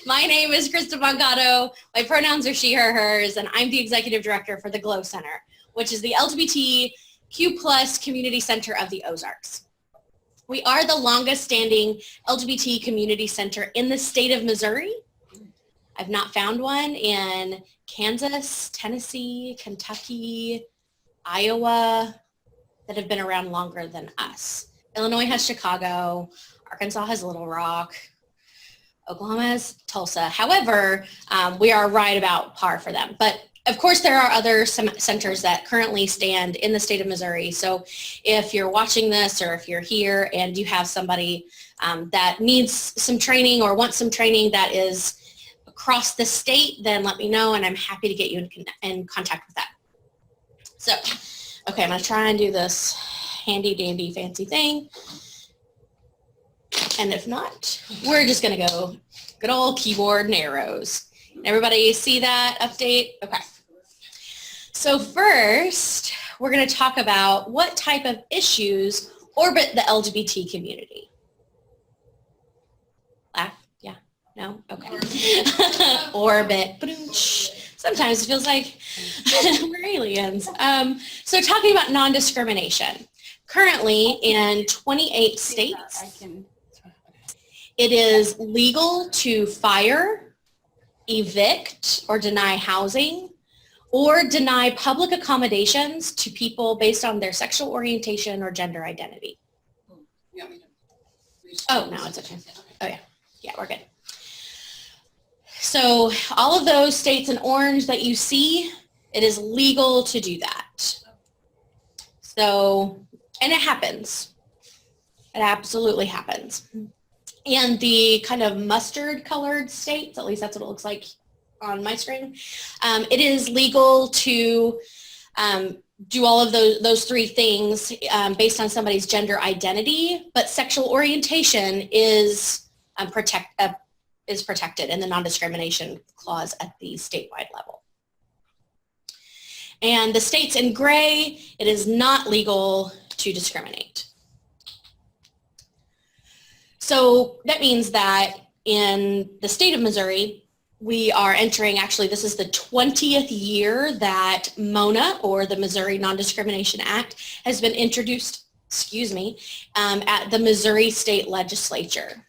My name is Krista Bongato. My pronouns are she, her, hers, and I'm the executive director for the GLOW Center, which is the LGBTQ plus community center of the Ozarks. We are the longest standing LGBT community center in the state of Missouri. I've not found one in Kansas, Tennessee, Kentucky, Iowa that have been around longer than us. Illinois has Chicago, Arkansas has Little Rock, Oklahoma has Tulsa. However, we are right about par for them. But of course, there are other centers that currently stand in the state of Missouri. So if you're watching this or if you're here and you have somebody that needs some training or wants some training that is across the state, then let me know and I'm happy to get you in contact with that. So, okay, I'm going to try and do this handy dandy fancy thing. And if not, we're just going to go good old keyboard and arrows. Everybody see that update? Okay. So first, we're going to talk about what type of issues orbit the LGBT community. Laugh? Yeah? No? Okay. Orbit. Sometimes it feels like we're aliens. So talking about non-discrimination. Currently in 28 states, it is legal to fire, evict, or deny housing, or deny public accommodations to people based on their sexual orientation or gender identity. Oh, no, it's okay. Oh, yeah. Yeah, we're good. So all of those states in orange that you see, it is legal to do that. So, and it happens. It absolutely happens. And the kind of mustard colored states, at least that's what it looks like on my screen, it is legal to do all of those three things based on somebody's gender identity, but sexual orientation is protected in the non-discrimination clause at the statewide level. And the states in gray, it is not legal to discriminate. So that means that in the state of Missouri, we are entering, actually this is the 20th year that MONA, or the Missouri Non-Discrimination Act, has been introduced, at the Missouri State Legislature.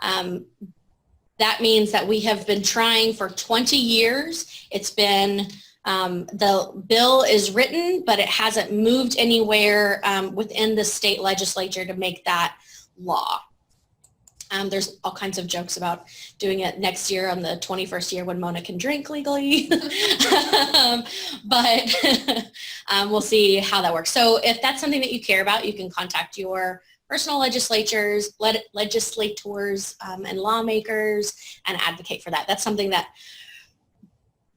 That means that we have been trying for 20 years. It's been, the bill is written, but it hasn't moved anywhere within the state legislature to make that law. There's all kinds of jokes about doing it next year on the 21st year when Mona can drink legally, but we'll see how that works. So if that's something that you care about, you can contact your personal legislators and lawmakers and advocate for that. That's something that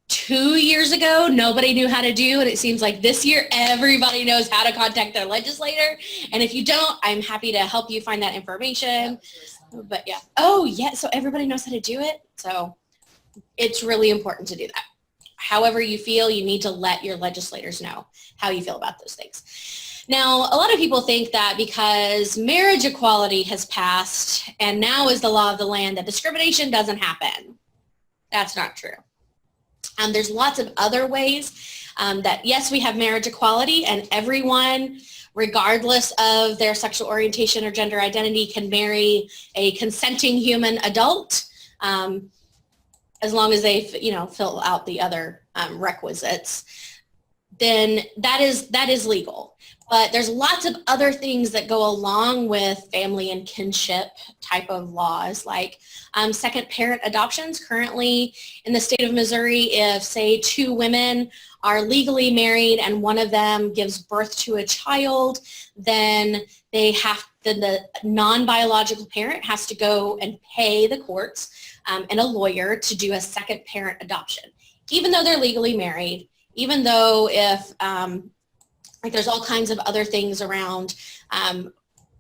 2 years ago, nobody knew how to do, and it seems like this year, everybody knows how to contact their legislator. And if you don't, I'm happy to help you find that information. But yeah. Oh, yeah. So everybody knows how to do it. So it's really important to do that. However you feel, you need to let your legislators know how you feel about those things. Now, a lot of people think that because marriage equality has passed and now is the law of the land, that discrimination doesn't happen. That's not true. There's lots of other ways that, yes, we have marriage equality, and everyone, regardless of their sexual orientation or gender identity, can marry a consenting human adult as long as they, fill out the other requisites. Then that is legal. But there's lots of other things that go along with family and kinship type of laws, like second parent adoptions. Currently in the state of Missouri, if, say, two women are legally married and one of them gives birth to a child, then the non-biological parent has to go and pay the courts and a lawyer to do a second parent adoption, even though they're legally married, even though if there's all kinds of other things around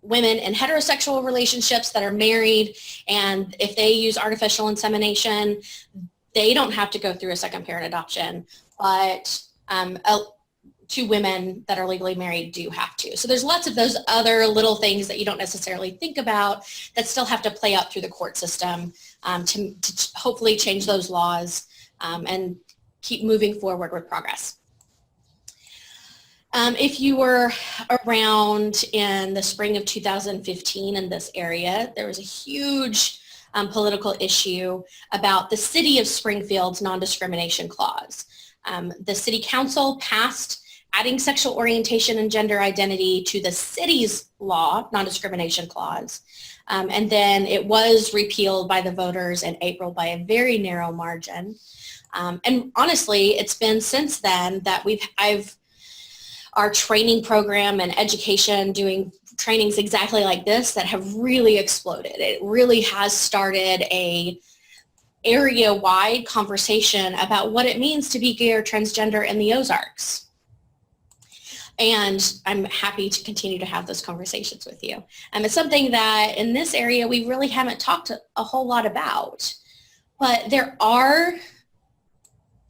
women in heterosexual relationships that are married, and if they use artificial insemination, they don't have to go through a second parent adoption, but two women that are legally married do have to. So there's lots of those other little things that you don't necessarily think about that still have to play out through the court system to hopefully change those laws and keep moving forward with progress. If you were around in the spring of 2015 in this area, there was a huge political issue about the City of Springfield's non-discrimination clause. The City Council passed adding sexual orientation and gender identity to the city's law, non-discrimination clause. And then it was repealed by the voters in April by a very narrow margin. And honestly, it's been since then that I've our training program and education doing trainings exactly like this that have really exploded. It really has started a area-wide conversation about what it means to be gay or transgender in the Ozarks. And I'm happy to continue to have those conversations with you. It's something that in this area we really haven't talked a whole lot about, but there are,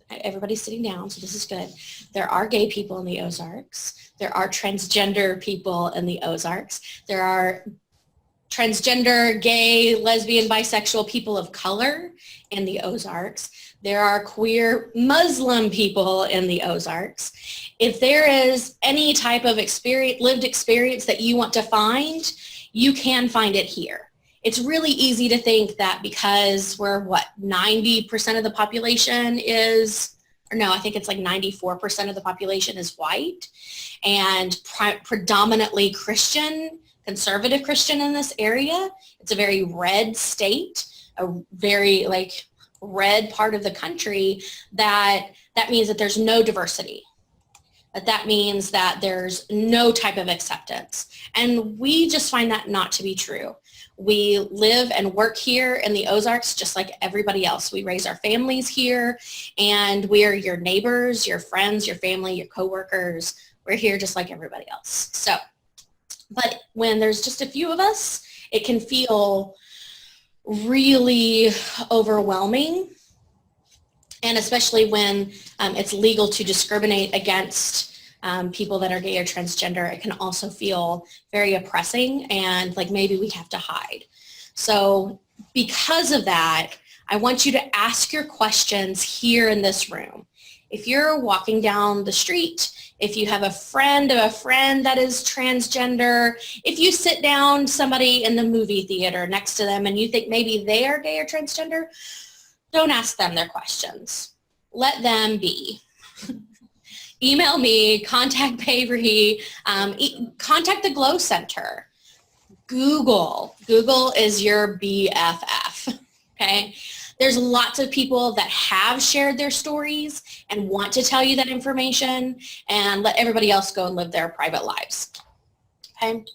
everybody's sitting down, so this is good. There are gay people in the Ozarks. There are transgender people in the Ozarks. There are transgender, gay, lesbian, bisexual people of color in the Ozarks. There are queer Muslim people in the Ozarks. If there is any type of lived experience that you want to find, you can find it here. It's really easy to think that because we're, 90% of the population is, or no, I think it's like 94% of the population is white and predominantly Christian, conservative Christian in this area. It's a very red state, a very red part of the country, that means that there's no diversity. That means that there's no type of acceptance. And we just find that not to be true. We live and work here in the Ozarks just like everybody else. We raise our families here, and we're your neighbors, your friends, your family, your coworkers. We're here just like everybody else. So, but when there's just a few of us, it can feel really overwhelming. And especially when it's legal to discriminate against people that are gay or transgender, it can also feel very oppressing and like maybe we have to hide. So because of that, I want you to ask your questions here in this room. If you're walking down the street, if you have a friend of a friend that is transgender, if you sit down somebody in the movie theater next to them and you think maybe they are gay or transgender, don't ask them their questions. Let them be. Email me, contact Pavery, contact the Glow Center. Google is your BFF, okay? There's lots of people that have shared their stories and want to tell you that information, and let everybody else go and live their private lives, okay?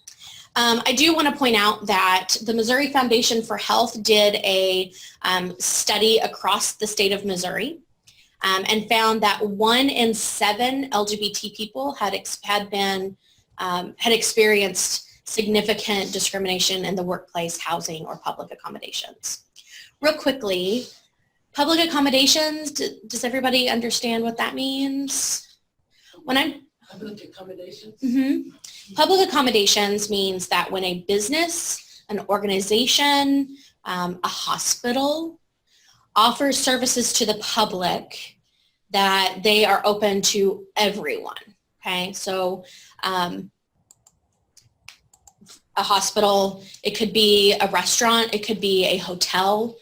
I do want to point out that the Missouri Foundation for Health did a study across the state of Missouri and found that 1 in 7 LGBT people had experienced significant discrimination in the workplace, housing, or public accommodations. Real quickly, public accommodations, does everybody understand what that means? Public accommodations? Mm-hmm. Public accommodations means that when a business, an organization, a hospital offers services to the public, that they are open to everyone, okay? So a hospital, it could be a restaurant, it could be a hotel,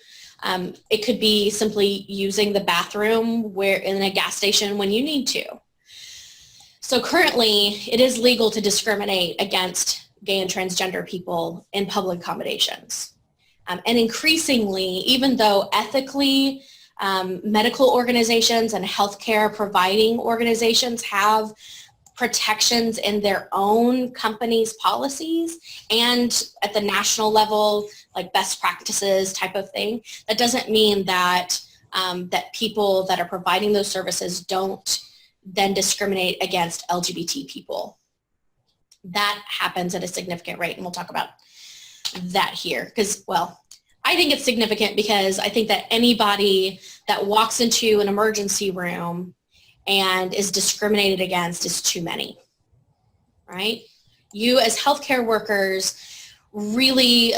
it could be simply using the bathroom in a gas station when you need to. So currently, it is legal to discriminate against gay and transgender people in public accommodations. And increasingly, even though ethically, medical organizations and healthcare providing organizations have protections in their own company's policies and at the national level, like best practices type of thing, that doesn't mean that that people that are providing those services don't then discriminate against LGBT people. That happens at a significant rate, and we'll talk about that here because, well, I think it's significant because I think that anybody that walks into an emergency room and is discriminated against is too many, right? You as healthcare workers really,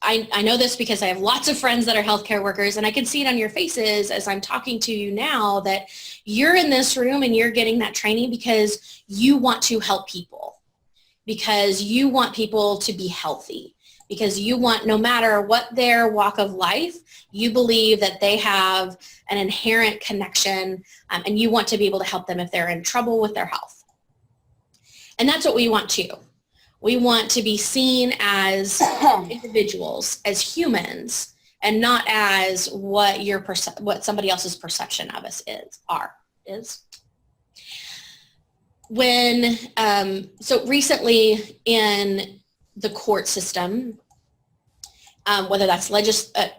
I know this because I have lots of friends that are healthcare workers, and I can see it on your faces as I'm talking to you now that you're in this room and you're getting that training because you want to help people, because you want people to be healthy, because you want, no matter what their walk of life, you believe that they have an inherent connection, and you want to be able to help them if they're in trouble with their health. And that's what we want too. We want to be seen as individuals, as humans, and not as what what somebody else's perception of us is. When so recently in the court system, whether that's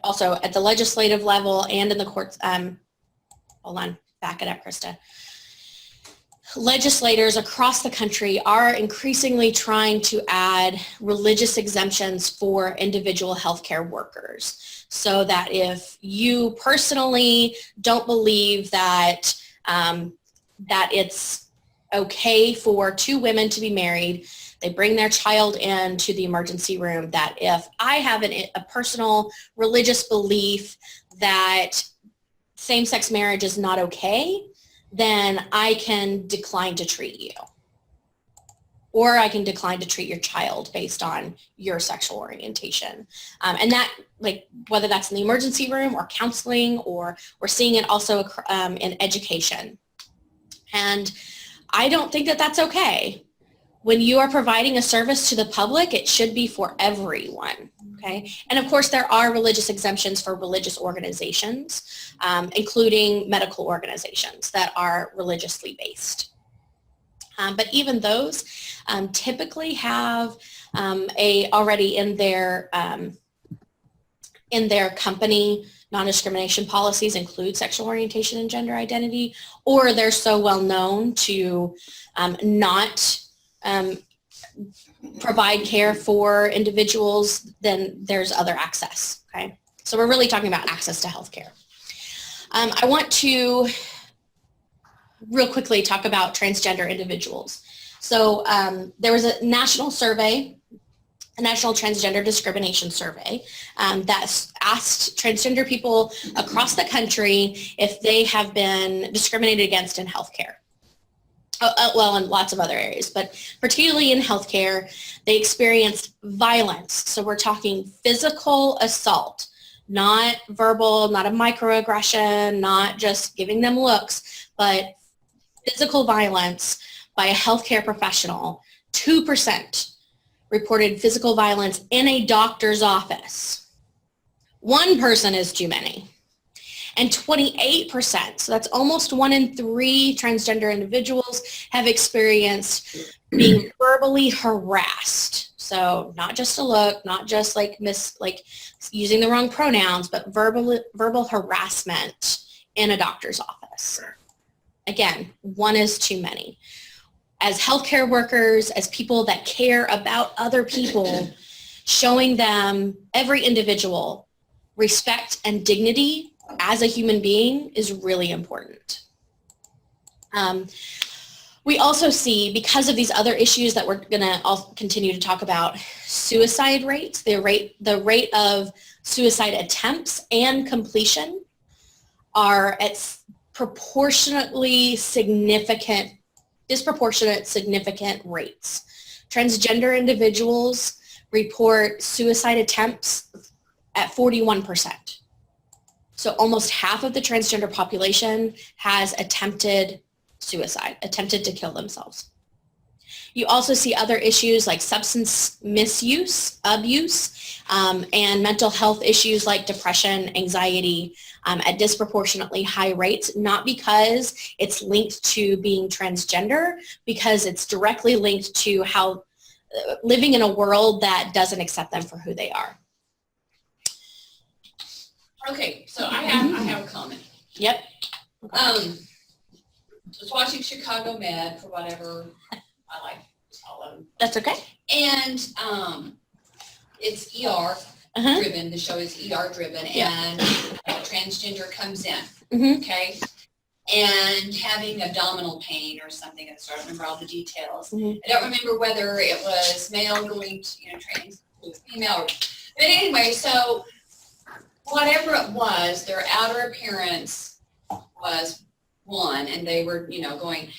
also at the legislative level and in the courts, hold on, back it up, Krista. Legislators across the country are increasingly trying to add religious exemptions for individual healthcare workers, so that if you personally don't believe that that it's okay for two women to be married, they bring their child into the emergency room, that if I have a personal religious belief that same-sex marriage is not okay, then I can decline to treat you. Or I can decline to treat your child based on your sexual orientation. And that, like, whether that's in the emergency room or counseling, or we're seeing it also in education. And I don't think that that's okay. When you are providing a service to the public, it should be for everyone. Okay. And of course, there are religious exemptions for religious organizations, including medical organizations that are religiously based. But even those typically have already in their company non-discrimination policies include sexual orientation and gender identity, or they're so well known to not provide care for individuals, then there's other access, okay? So we're really talking about access to healthcare. I want to real quickly talk about transgender individuals. So there was a national survey, a national transgender discrimination survey that asked transgender people across the country if they have been discriminated against in healthcare. Well, in lots of other areas, but particularly in healthcare, they experienced violence. So we're talking physical assault, not verbal, not a microaggression, not just giving them looks, but physical violence by a healthcare professional. 2% reported physical violence in a doctor's office. One person is too many. And 28%, so that's almost 1 in 3 transgender individuals, have experienced being verbally harassed. So not just a look, not just like using the wrong pronouns, but verbal harassment in a doctor's office. Again, 1 is too many. As healthcare workers, as people that care about other people, showing them, every individual, respect and dignity as a human being is really important. We also see, because of these other issues that we're going to continue to talk about, suicide rates, the rate of suicide attempts and completion are at disproportionate significant rates. Transgender individuals report suicide attempts at 41%. So almost half of the transgender population has attempted suicide, attempted to kill themselves. You also see other issues like substance misuse, abuse, and mental health issues like depression, anxiety at disproportionately high rates, not because it's linked to being transgender, because it's directly linked to how living in a world that doesn't accept them for who they are. Okay, so I have a comment. Yep. I was watching Chicago Med for whatever I like all of them. That's okay. And it's ER driven. The show is ER driven, and a transgender comes in. Okay, and having abdominal pain or something. I don't remember all the details. I don't remember whether it was male going to trans female, But anyway, so whatever it was, their outer appearance was one, and they were, going,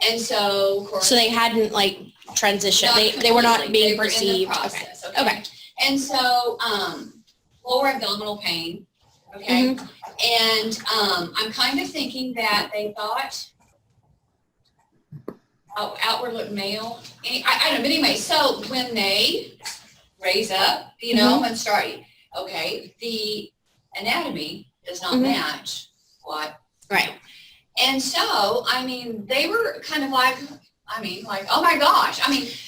and so of course. So they hadn't like transitioned. Not They were not completely. being They were in the perceived. process, Okay. Okay. And so, lower abdominal pain, okay? And I'm kind of thinking that they thought outward look male. I don't know, but anyway, so when they raise up, and start, okay, the anatomy does not match what. Right. And so, they were kind of like, oh my gosh.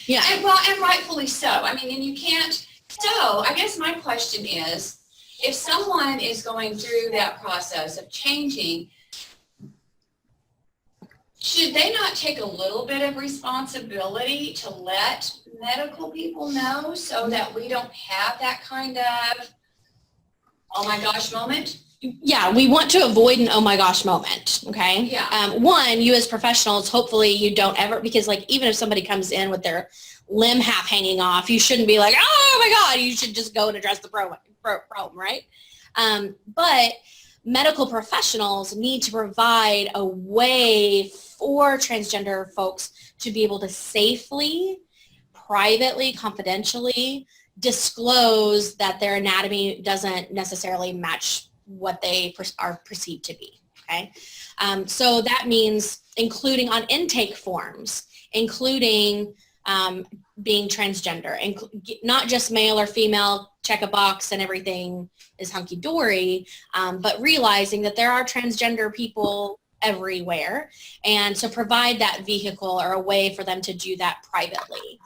Yeah. And rightfully so. And you can't. So I guess my question is, if someone is going through that process of changing, should they not take a little bit of responsibility to let medical people know so that we don't have that kind of, oh my gosh moment? Yeah, we want to avoid an oh my gosh moment, okay? Yeah. One, you as professionals, hopefully you don't ever, because like even if somebody comes in with their limb half hanging off, you shouldn't be like, oh my God, you should just go and address the problem, right? But medical professionals need to provide a way for transgender folks to be able to safely, privately, confidentially disclose that their anatomy doesn't necessarily match what they are perceived to be, okay? So that means including on intake forms, including being transgender, and not just male or female, check a box and everything is hunky-dory, but realizing that there are transgender people everywhere, and so provide that vehicle or a way for them to do that privately.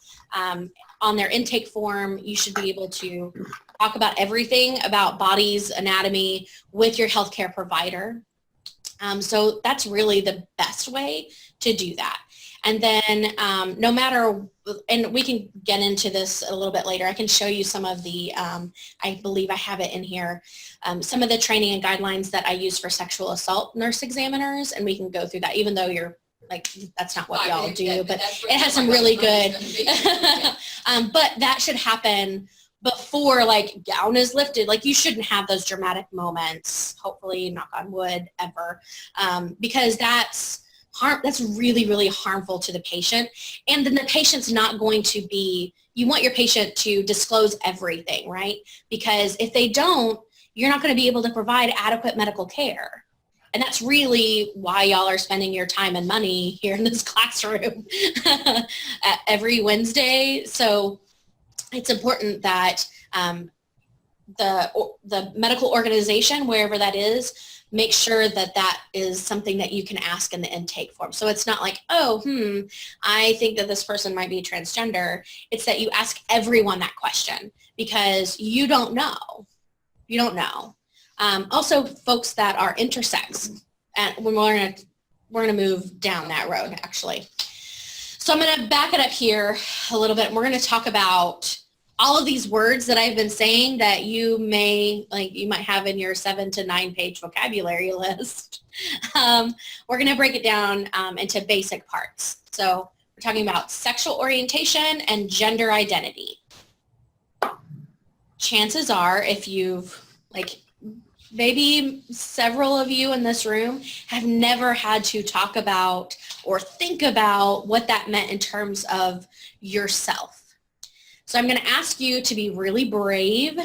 On their intake form, you should be able to talk about everything about body's anatomy with your healthcare provider. So that's really the best way to do that. And then no matter, and we can get into this a little bit later, I can show you some of the, I believe I have it in here, some of the training and guidelines that I use for sexual assault nurse examiners, and we can go through that, even though you're like, that's not what y'all do, but it has some really good, but that should happen before like gown is lifted. Like you shouldn't have those dramatic moments, hopefully, knock on wood, ever, because that's really, really harmful to the patient. And then the patient's not going to be, you want your patient to disclose everything, right? Because if they don't, you're not going to be able to provide adequate medical care. And that's really why y'all are spending your time and money here in this classroom every Wednesday. So it's important that the medical organization, wherever that is, make sure that that is something that you can ask in the intake form. So it's not like, oh, I think that this person might be transgender. It's that you ask everyone that question because you don't know. You don't know. Also, folks that are intersex, and we're gonna move down that road, actually. So I'm gonna back it up here a little bit. We're gonna talk about all of these words that I've been saying that you might have in your 7 to 9 page vocabulary list. We're gonna break it down into basic parts. So we're talking about sexual orientation and gender identity. Chances are, if you've maybe several of you in this room have never had to talk about or think about what that meant in terms of yourself. So I'm going to ask you to be really brave.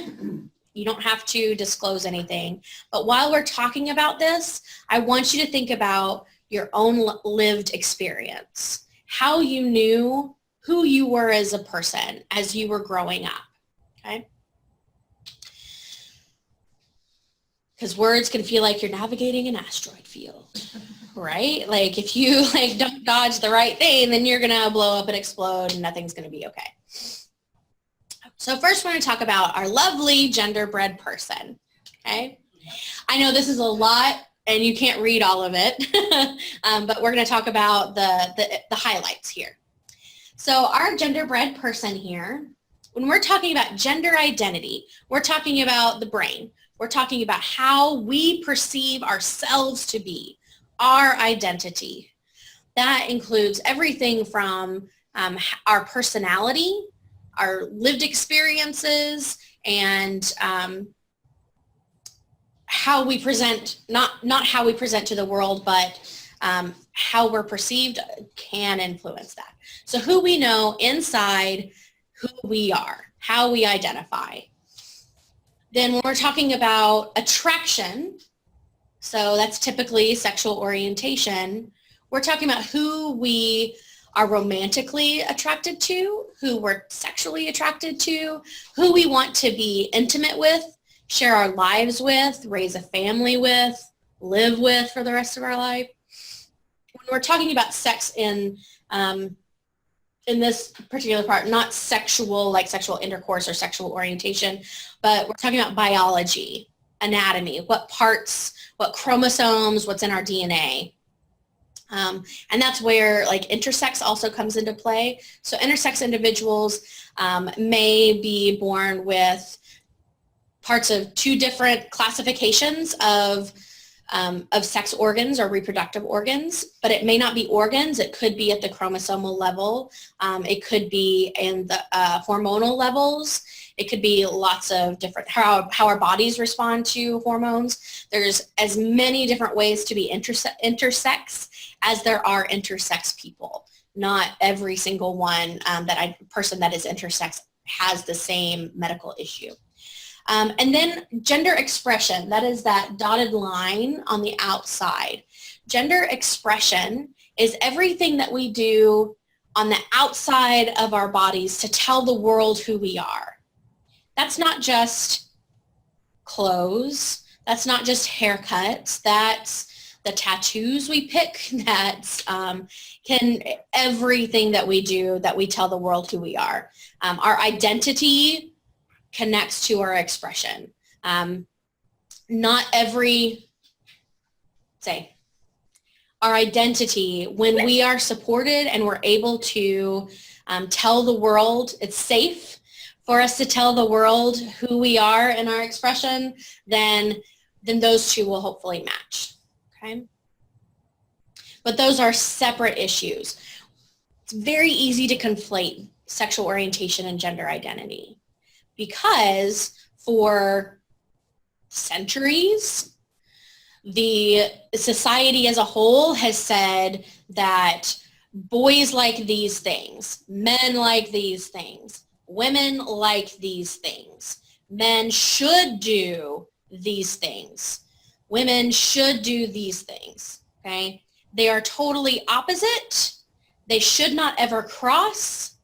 You don't have to disclose anything. But while we're talking about this, I want you to think about your own lived experience, how you knew who you were as a person as you were growing up, okay? Because words can feel like you're navigating an asteroid field, right? Like if you don't dodge the right thing, then you're gonna blow up and explode and nothing's gonna be okay. So first we're gonna talk about our lovely gender-bred person, okay? I know this is a lot and you can't read all of it, but we're gonna talk about the highlights here. So our gender-bred person here, when we're talking about gender identity, we're talking about the brain. We're talking about how we perceive ourselves to be, our identity. That includes everything from our personality, lived experiences and how we present, not how we present to the world, but how we're perceived can influence that. So who we know inside, who we are, how we identify. Then when we're talking about attraction, so that's typically sexual orientation, we're talking about who we are romantically attracted to, who we're sexually attracted to, who we want to be intimate with, share our lives with, raise a family with, live with for the rest of our life. When we're talking about sex in this particular part, not sexual, like sexual intercourse or sexual orientation, but we're talking about biology, anatomy, what parts, what chromosomes, what's in our DNA. And that's where like intersex also comes into play. So intersex individuals may be born with parts of two different classifications of sex organs or reproductive organs, but it may not be organs. It could be at the chromosomal level. It could be in the hormonal levels. It could be lots of different, how our bodies respond to hormones. There's as many different ways to be intersex as there are intersex people. Not every single one person that is intersex has the same medical issue. And then gender expression, that is that dotted line on the outside. Gender expression is everything that we do on the outside of our bodies to tell the world who we are. That's not just clothes. That's not just haircuts. That's the tattoos we pick. That's everything that we do that we tell the world who we are. Our identity connects to our expression. Not every, our identity, when we are supported and we're able to tell the world it's safe for us to tell the world who we are in our expression, then those two will hopefully match, okay? But those are separate issues. It's very easy to conflate sexual orientation and gender identity, because for centuries, the society as a whole has said that boys like these things, men like these things, women like these things, men should do these things, women should do these things, okay? They are totally opposite. They should not ever cross.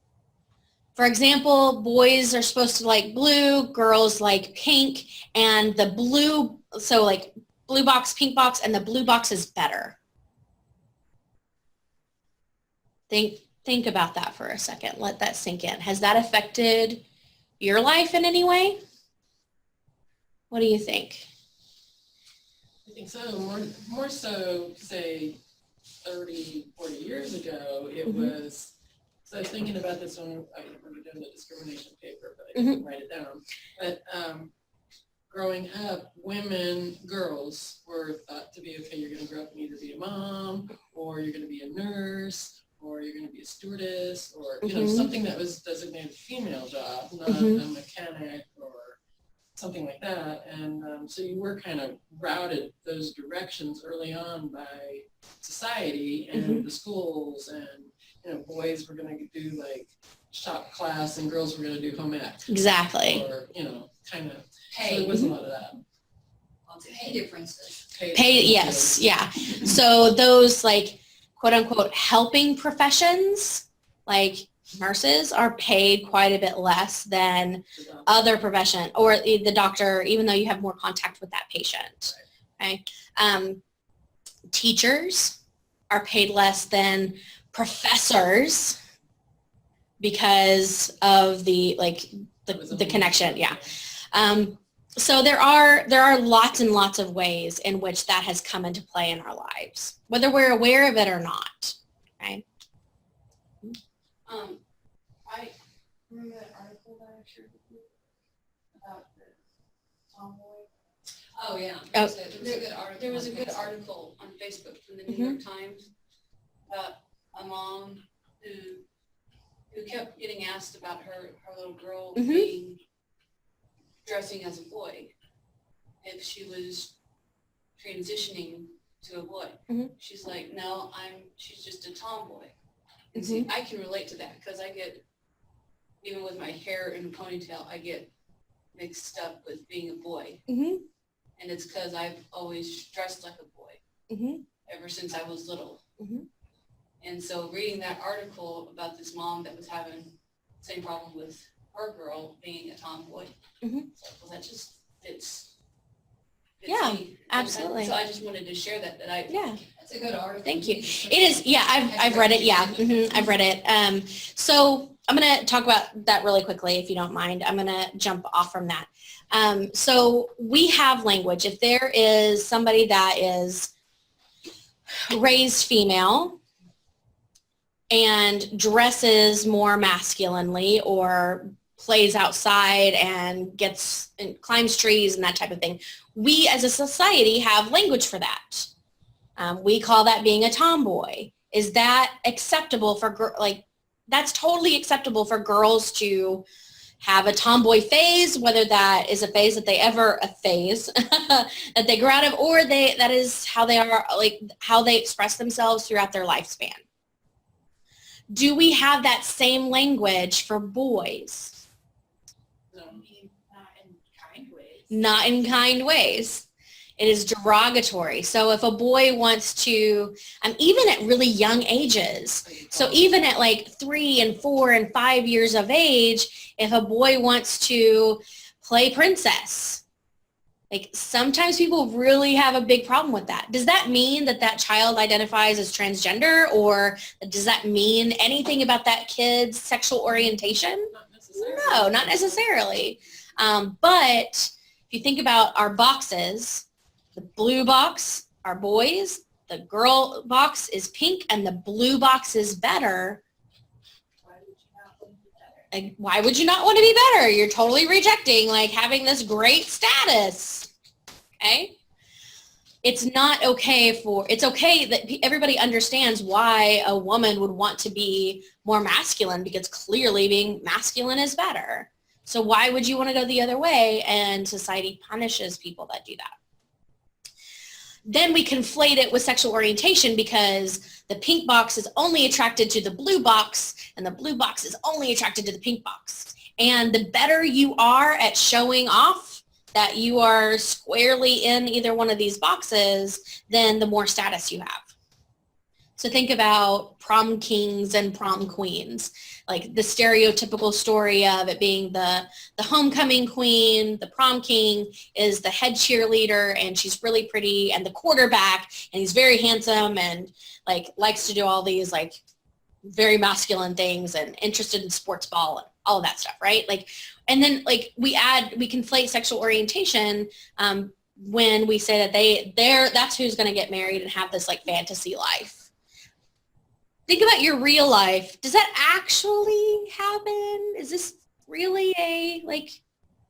For example, boys are supposed to like blue, girls like pink, and the blue, so like blue box, pink box, and the blue box is better. Think about that for a second. Let that sink in. Has that affected your life in any way? What do you think? I think so. More so, say, 30, 40 years ago, it was, so I was thinking about this when I remember doing the discrimination paper, but I didn't write it down. But growing up, girls were thought to be, okay, you're going to grow up and either be a mom, or you're going to be a nurse, or you're going to be a stewardess, or you know, something that was designated a female job, not a mechanic or something like that. And so you were kind of routed those directions early on by society and the schools, and you know, boys were going to do like shop class and girls were going to do home ec. Exactly. Or, you know, kind of, Pay. so there was a lot of that. Lots of pay differences. Pay, yes, yeah. So those like quote unquote helping professions, like nurses, are paid quite a bit less than other profession, or the doctor, even though you have more contact with that patient. Okay. Teachers are paid less than professors because of the connection. Yeah. So there are lots and lots of ways in which that has come into play in our lives, whether we're aware of it or not. Right? I remember that article that I shared with you about the tomboy. Oh, yeah. Oh. There was a good article on Facebook from the New York Times about a mom who who kept getting asked about her little girl Mhm. being dressing as a boy, if she was transitioning to a boy. Mhm. She's like, no, she's just a tomboy. And see, I can relate to that because I get, even with my hair in a ponytail, I get mixed up with being a boy. Mhm. And it's because I've always dressed like a boy Mhm. ever since I was little. Mhm. And so reading that article about this mom that was having the same problem with her girl being a tomboy, Mhm. it's like, well, that just fits Yeah, me. absolutely. So I just wanted to share that Yeah. That's a good article. Thank you. It is, yeah, I've read it, yeah. I've read it. So I'm going to talk about that really quickly, if you don't mind. I'm going to jump off from that. So we have language. If there is somebody that is raised female and dresses more masculinely or plays outside and climbs trees and that type of thing, we as a society have language for that. We call that being a tomboy. Is that acceptable for that's totally acceptable for girls to have a tomboy phase, whether that is a phase that that they grow out of, or that is how they are, like how they express themselves throughout their lifespan. Do we have that same language for boys? No. Not in kind ways. Not in kind ways. It is derogatory. So if a boy wants to, even at really young ages, so even at like 3 and 4 and 5 years of age, if a boy wants to play princess, like sometimes people really have a big problem with that. Does that mean that that child identifies as transgender, or does that mean anything about that kid's sexual orientation? Not necessarily. No, not necessarily. But if you think about our boxes, the blue box are boys, the girl box is pink, and the blue box is better. Why would you not want to be better? Like, why would you not want to be better? You're totally rejecting like having this great status. Okay? It's okay that everybody understands why a woman would want to be more masculine, because clearly being masculine is better. So why would you want to go the other way? And society punishes people that do that. Then we conflate it with sexual orientation, because the pink box is only attracted to the blue box and the blue box is only attracted to the pink box. And the better you are at showing off that you are squarely in either one of these boxes, then the more status you have. So think about prom kings and prom queens, like the stereotypical story of it being the homecoming queen, the prom king is the head cheerleader and she's really pretty, and the quarterback, and he's very handsome and like likes to do all these like very masculine things and interested in sports ball and all of that stuff, right? Like, and then like we conflate sexual orientation when we say that that's who's going to get married and have this like fantasy life. Think about your real life. Does that actually happen? Is this really a like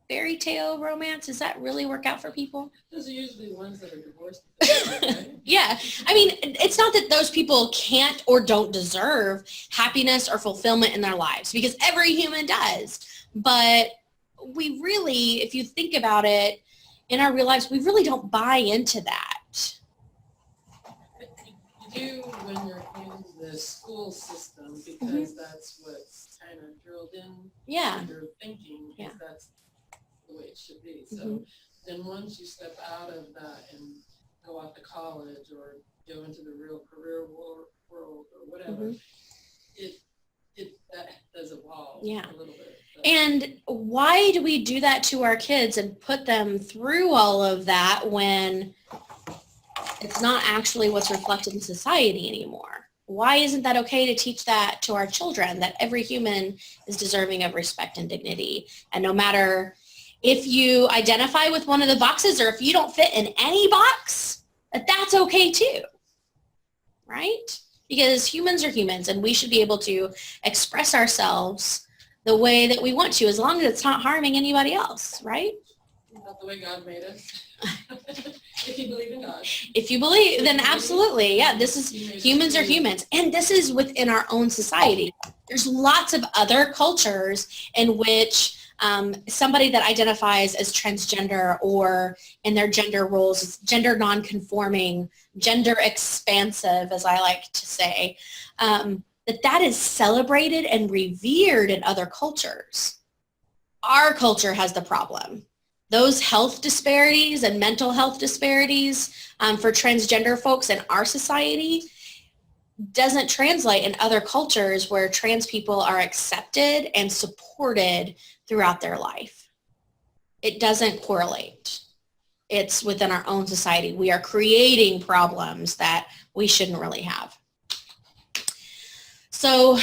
fairy tale romance? Does that really work out for people? Those are usually ones that are divorced. Right? Yeah. I mean, it's not that those people can't or don't deserve happiness or fulfillment in their lives, because every human does. But we really, if you think about it, in our real lives, we really don't buy into that. You do when you're in the school system, because that's what's kind of drilled in Yeah. your thinking, Yeah. because that's the way it should be. So then once you step out of that and go off to college or go into the real career world or whatever, that does evolve Yeah. a little bit. But And why do we do that to our kids and put them through all of that when it's not actually what's reflected in society anymore? Why isn't that okay to teach that to our children, that every human is deserving of respect and dignity? And no matter if you identify with one of the boxes or if you don't fit in any box, that's okay too, right? Because humans are humans and we should be able to express ourselves the way that we want to, as long as it's not harming anybody else, right? not the way God made us. If you believe in God. If you believe, then absolutely. Yeah, this is, humans are humans. And this is within our own society. There's lots of other cultures in which somebody that identifies as transgender or in their gender roles is gender nonconforming, gender expansive, as I like to say, that is celebrated and revered in other cultures. Our culture has the problem. Those health disparities and mental health disparities for transgender folks in our society doesn't translate in other cultures where trans people are accepted and supported throughout their life. It doesn't correlate. It's within our own society. We are creating problems that we shouldn't really have. So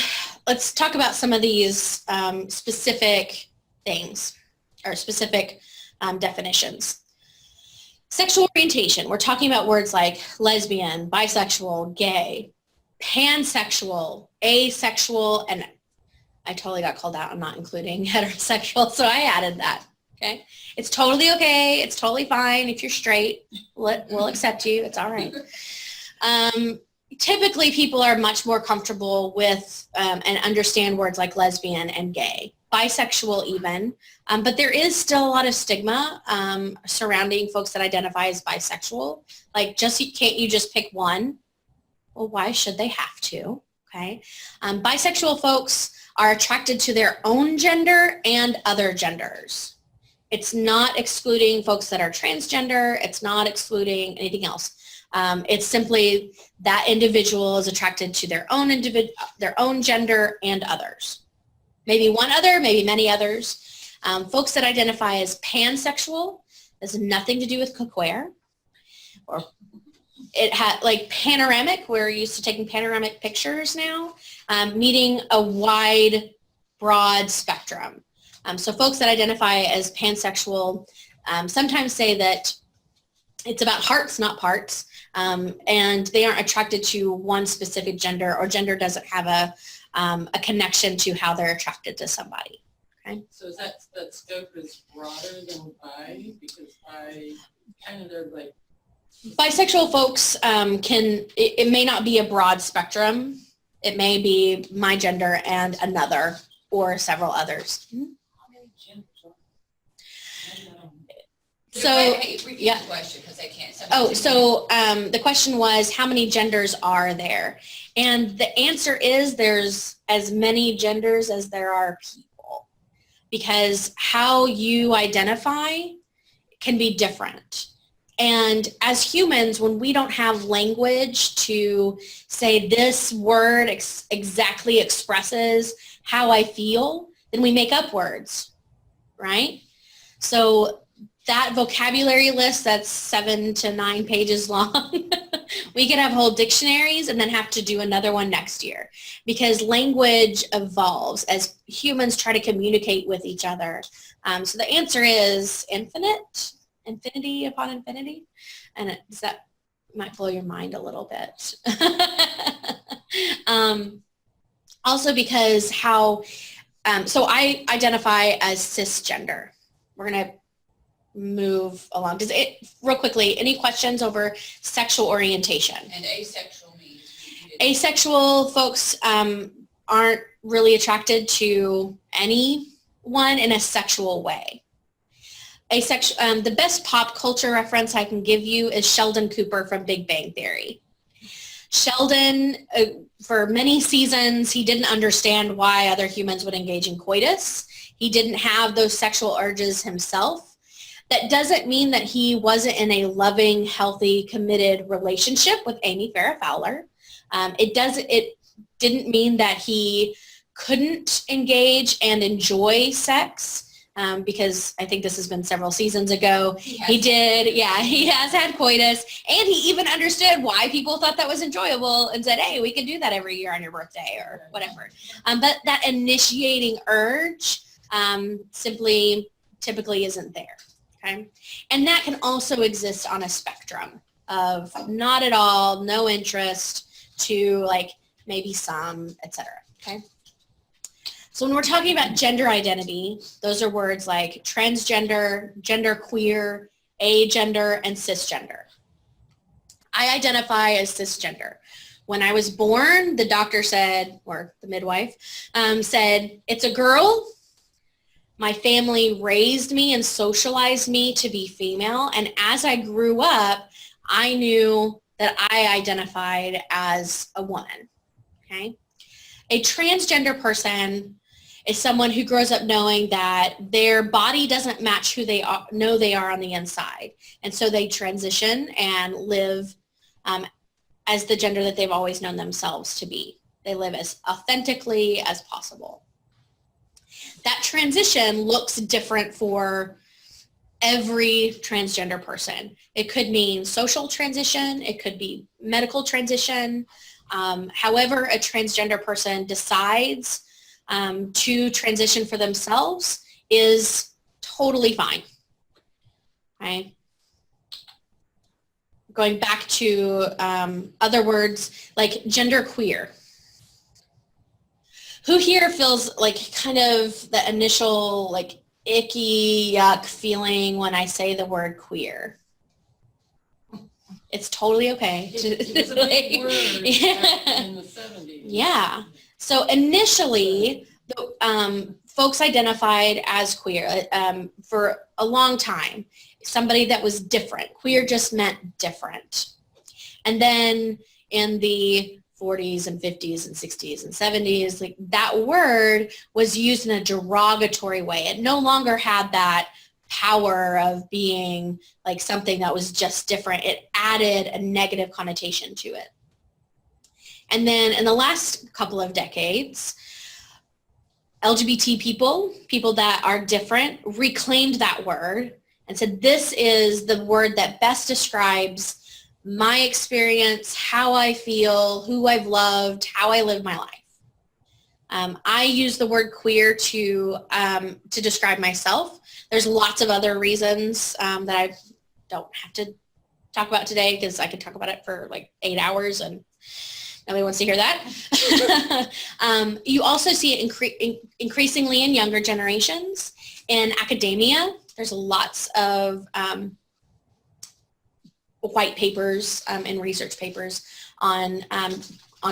let's talk about some of these specific things or specific definitions. Sexual orientation, we're talking about words like lesbian, bisexual, gay, pansexual, asexual, and I totally got called out. I'm not including heterosexual, so I added that, okay? It's totally okay. It's totally fine. If you're straight, we'll accept you. It's all right. Typically, people are much more comfortable with and understand words like lesbian and gay, bisexual even, but there is still a lot of stigma surrounding folks that identify as bisexual. Like, can't you just pick one? Well, why should they have to? Okay. Bisexual folks are attracted to their own gender and other genders. It's not excluding folks that are transgender. It's not excluding anything else. It's simply that individual is attracted to their own gender and others. Maybe one other, maybe many others. Folks that identify as pansexual has nothing to do with cookware or it had like panoramic, we're used to taking panoramic pictures now, meaning a wide, broad spectrum. So folks that identify as pansexual sometimes say that it's about hearts, not parts, and they aren't attracted to one specific gender, or gender doesn't have a connection to how they're attracted to somebody. Okay. So is that scope is broader than bi? Because bi kind of, they're like, bisexual folks it may not be a broad spectrum. It may be my gender and another or several others. So, repeat yeah. the question because I can't. Oh, so the question was, how many genders are there? And the answer is there's as many genders as there are people, because how you identify can be different. And as humans, when we don't have language to say this word exactly expresses how I feel, then we make up words, right? So that vocabulary list that's 7 to 9 pages long, we could have whole dictionaries and then have to do another one next year, because language evolves as humans try to communicate with each other. So the answer is infinity upon infinity, and that might blow your mind a little bit. Also because so I identify as cisgender. We're going to move along. Real quickly, any questions over sexual orientation? And asexual means? Asexual folks aren't really attracted to anyone in a sexual way. The best pop culture reference I can give you is Sheldon Cooper from Big Bang Theory. Sheldon, for many seasons, he didn't understand why other humans would engage in coitus. He didn't have those sexual urges himself. That doesn't mean that he wasn't in a loving, healthy, committed relationship with Amy Farrah Fowler. It didn't mean that he couldn't engage and enjoy sex. Because I think this has been several seasons ago. He has had coitus, and he even understood why people thought that was enjoyable and said, hey, we can do that every year on your birthday or whatever. But that initiating urge simply typically isn't there, okay? And that can also exist on a spectrum of not at all, no interest, to like maybe some, etc. Okay? So when we're talking about gender identity, those are words like transgender, genderqueer, agender, and cisgender. I identify as cisgender, When I was born, the doctor said, or the midwife, said, it's a girl. My family raised me and socialized me to be female. And as I grew up, I knew that I identified as a woman, okay? A transgender person is someone who grows up knowing that their body doesn't match who they are, know they are on the inside. And so they transition and live as the gender that they've always known themselves to be. They live as authentically as possible. That transition looks different for every transgender person. It could mean social transition. It could be medical transition. However, a transgender person decides to transition for themselves is totally fine. Right? Going back to other words like genderqueer. Who here feels like kind of the initial like icky, yuck feeling when I say the word queer? It's totally okay. It was a big word back in the 70s. Yeah. So initially, folks identified as queer for a long time. Somebody that was different. Queer just meant different. And then in the 40s and 50s and 60s and 70s, like that word was used in a derogatory way. It no longer had that power of being like something that was just different. It added a negative connotation to it. And then in the last couple of decades, LGBT people that are different, reclaimed that word and said, this is the word that best describes my experience, how I feel, who I've loved, how I live my life. I use the word queer to describe myself. There's lots of other reasons that I don't have to talk about today because I could talk about it for like 8 hours and nobody wants to hear that. You also see it increasingly in younger generations. In academia, there's lots of white papers and research papers on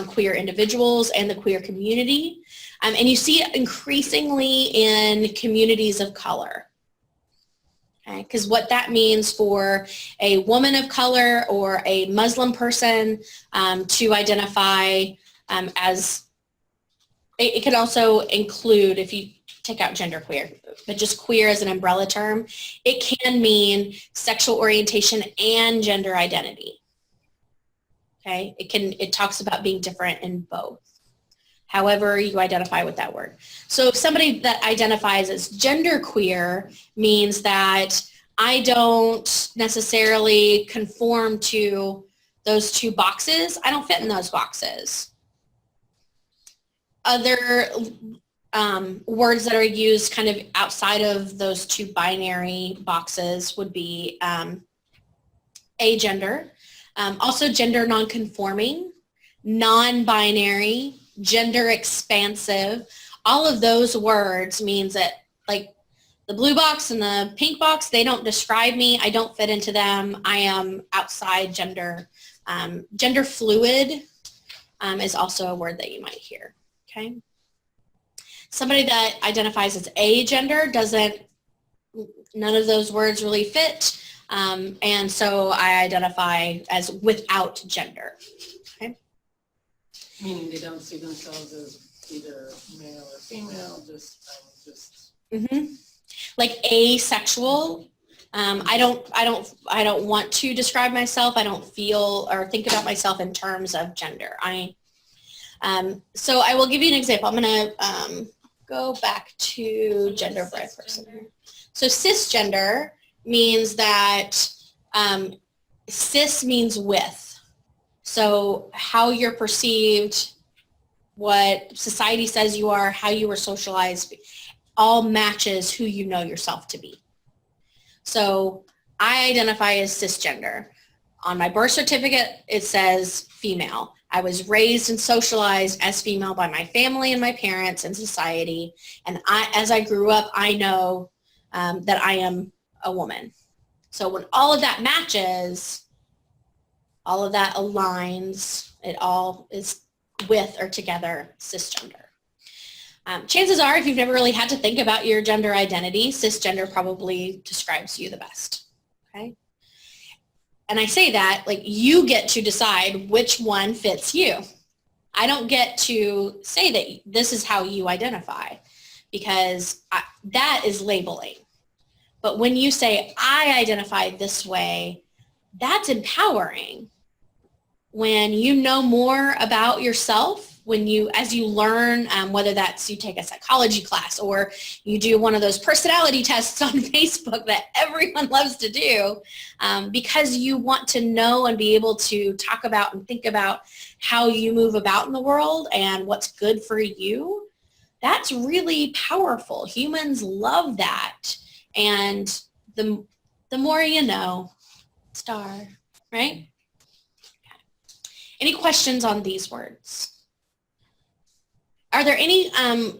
queer individuals and the queer community. And you see it increasingly in communities of color. Okay? Because what that means for a woman of color or a Muslim person to identify as, it could also include, if you take out genderqueer, but just queer as an umbrella term, it can mean sexual orientation and gender identity. Okay, it talks about being different in both. However you identify with that word. So somebody that identifies as genderqueer means that I don't necessarily conform to those two boxes. I don't fit in those boxes. Other words that are used kind of outside of those two binary boxes would be agender, also gender nonconforming, non-binary, gender expansive. All of those words means that like the blue box and the pink box, they don't describe me. I don't fit into them. I am outside gender. Gender fluid is also a word that you might hear. Okay. Somebody that identifies as agender none of those words really fit. And so I identify as without gender. Okay. Meaning they don't see themselves as either male or female, just. Mm-hmm. Like asexual. I don't want to describe myself. I don't feel or think about myself in terms of gender. So I will give you an example. I'm going to go back to gender-bread person. So cisgender means that cis means with. So how you're perceived, what society says you are, how you were socialized, all matches who you know yourself to be. So I identify as cisgender. On my birth certificate, it says female. I was raised and socialized as female by my family and my parents and society. And as I grew up, I know that I am a woman. So when all of that matches, all of that aligns. It all is with or together cisgender. Chances are, if you've never really had to think about your gender identity, cisgender probably describes you the best, okay? And I say that, like, you get to decide which one fits you. I don't get to say that this is how you identify, because that is labeling. But when you say, I identify this way, that's empowering. When you know more about yourself, as you learn, whether that's you take a psychology class or you do one of those personality tests on Facebook that everyone loves to do, because you want to know and be able to talk about and think about how you move about in the world and what's good for you, that's really powerful. Humans love that. And the more you know, star, right? Any questions on these words? Are there any,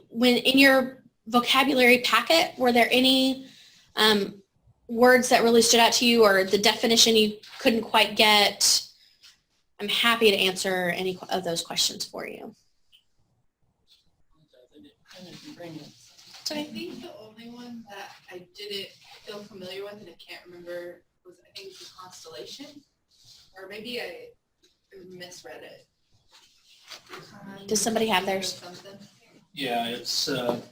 when in your vocabulary packet, were there any words that really stood out to you, or the definition you couldn't quite get? I'm happy to answer any of those questions for you. I think the only one that I didn't feel familiar with and I can't remember was, I think it's the constellation, or maybe I misread it. Does somebody have theirs? Something. Yeah, it's the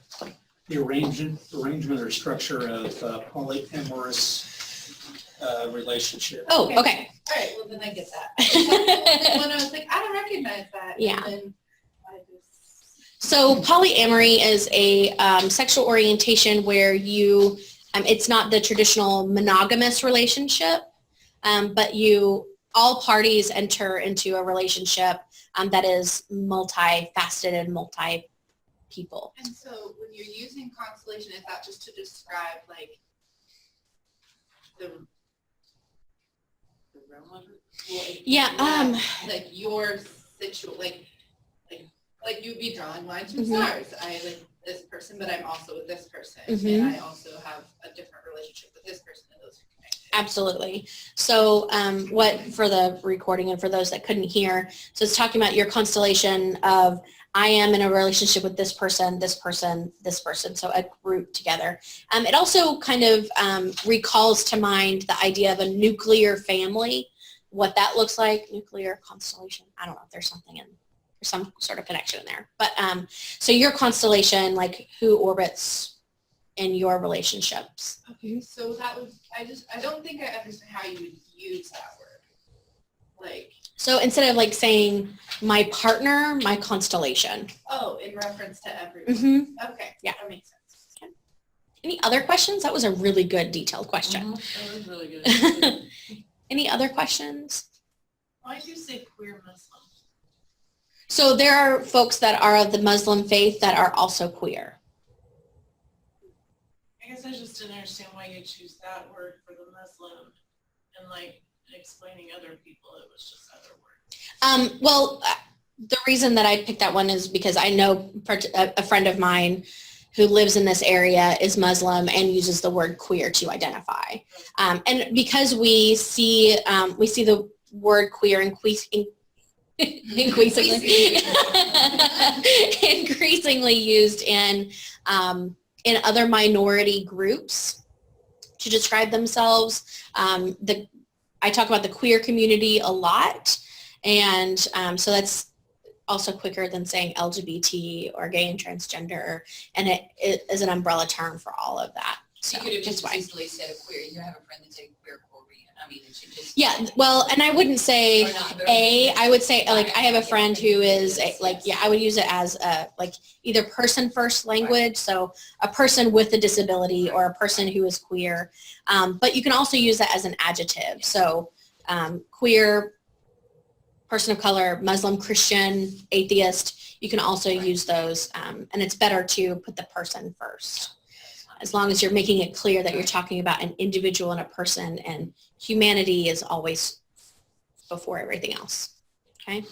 arrangement or structure of polyamorous relationship. Oh, okay. All right, well then I get that. That's the only one I was like, I don't recognize that. Yeah. And then I just, So polyamory is a sexual orientation where you, it's not the traditional monogamous relationship, but all parties enter into a relationship that is multifaceted, multi-people. and so when you're using constellation, is that just to describe like the realm? Yeah. Like your situation, like you'd be drawing lines from Mhm. stars. I like this person, but I'm also with this person, Mhm. and I also have a different relationship with this person, and those are connected. Absolutely. So what, for the recording and for those that couldn't hear, so it's talking about your constellation of I am in a relationship with this person, this person, this person, so a group together. It also kind of recalls to mind the idea of a nuclear family, what that looks like, nuclear constellation. I don't know if there's some sort of connection in there. But so your constellation, like who orbits in your relationships. Okay, so that was, I don't think I understand how you would use that word. Like, So instead of like saying my partner, my constellation. oh, in reference to everyone. Mm-hmm. Okay, Yeah. that makes sense. Okay. Any other questions? That was a really good detailed question. That was really good. Any other questions? Why do you say queer Muslim? So there are folks that are of the Muslim faith that are also queer. I guess I just didn't understand why you choose that word for the Muslim and like explaining other people, it was just other words. Well, the reason that I picked that one is because I know a friend of mine who lives in this area is Muslim and uses the word queer to identify. And because we see the word queer increasingly used in other minority groups to describe themselves. I talk about the queer community a lot, and so that's also quicker than saying LGBT or gay and transgender, and it is an umbrella term for all of that. So You could have that's just why. easily said a queer. You have a friend that's a queer Korean. I mean, it should just. Yeah, well, and I wouldn't say Or not, but- I would say, like, I have a friend who is, Yes. I would use it as either person first language, so a person with a disability or a person who is queer. But you can also use that as an adjective. So queer, person of color, Muslim, Christian, atheist, you can also use those. And it's better to put the person first, as long as you're making it clear that you're talking about an individual and a person, and humanity is always before everything else. Okay.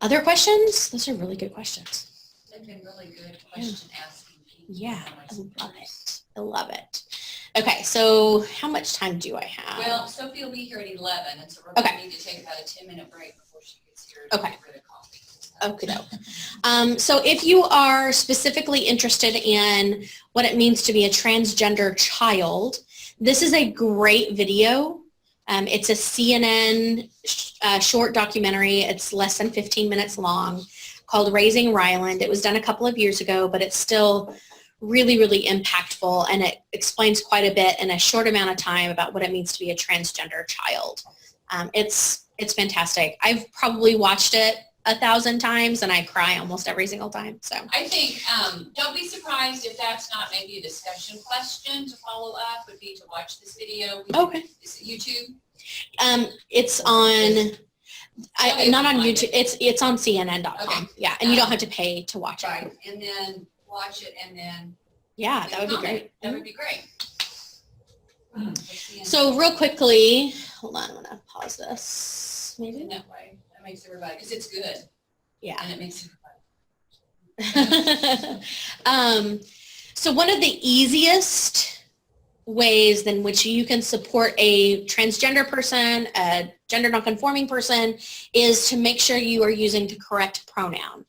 Other questions? Those are really good questions. They've been really good question asking people. Yeah, I love it. I love it. Okay, so how much time do I have? Well, Sophie will be here at 11, and so we're Okay. gonna need to take about a 10-minute break before she gets here. Okay. For the coffee. Okay. So if you are specifically interested in what it means to be a transgender child, this is a great video. It's a CNN short documentary. It's less than 15 minutes long, called Raising Ryland. It was done a couple of years ago, but it's still really, really impactful, and it explains quite a bit in a short amount of time about what it means to be a transgender child. It's fantastic. I've probably watched it 1,000 times, and I cry almost every single time. So I think, don't be surprised if that's not maybe a discussion question to follow up, would be to watch this video. okay, Is it YouTube? it's on. Okay, Not on fine. YouTube. It's on CNN.com. Okay. Yeah, and you don't have to pay to watch it. Right, and then watch it and then. Yeah, that would be comment. great. That would be great. So real quickly, hold on, I'm gonna pause this. In Maybe. that way, that makes everybody, because it's good Yeah. and it makes everybody. So one of the easiest ways in which you can support a transgender person, a gender nonconforming person, is to make sure you are using the correct pronoun.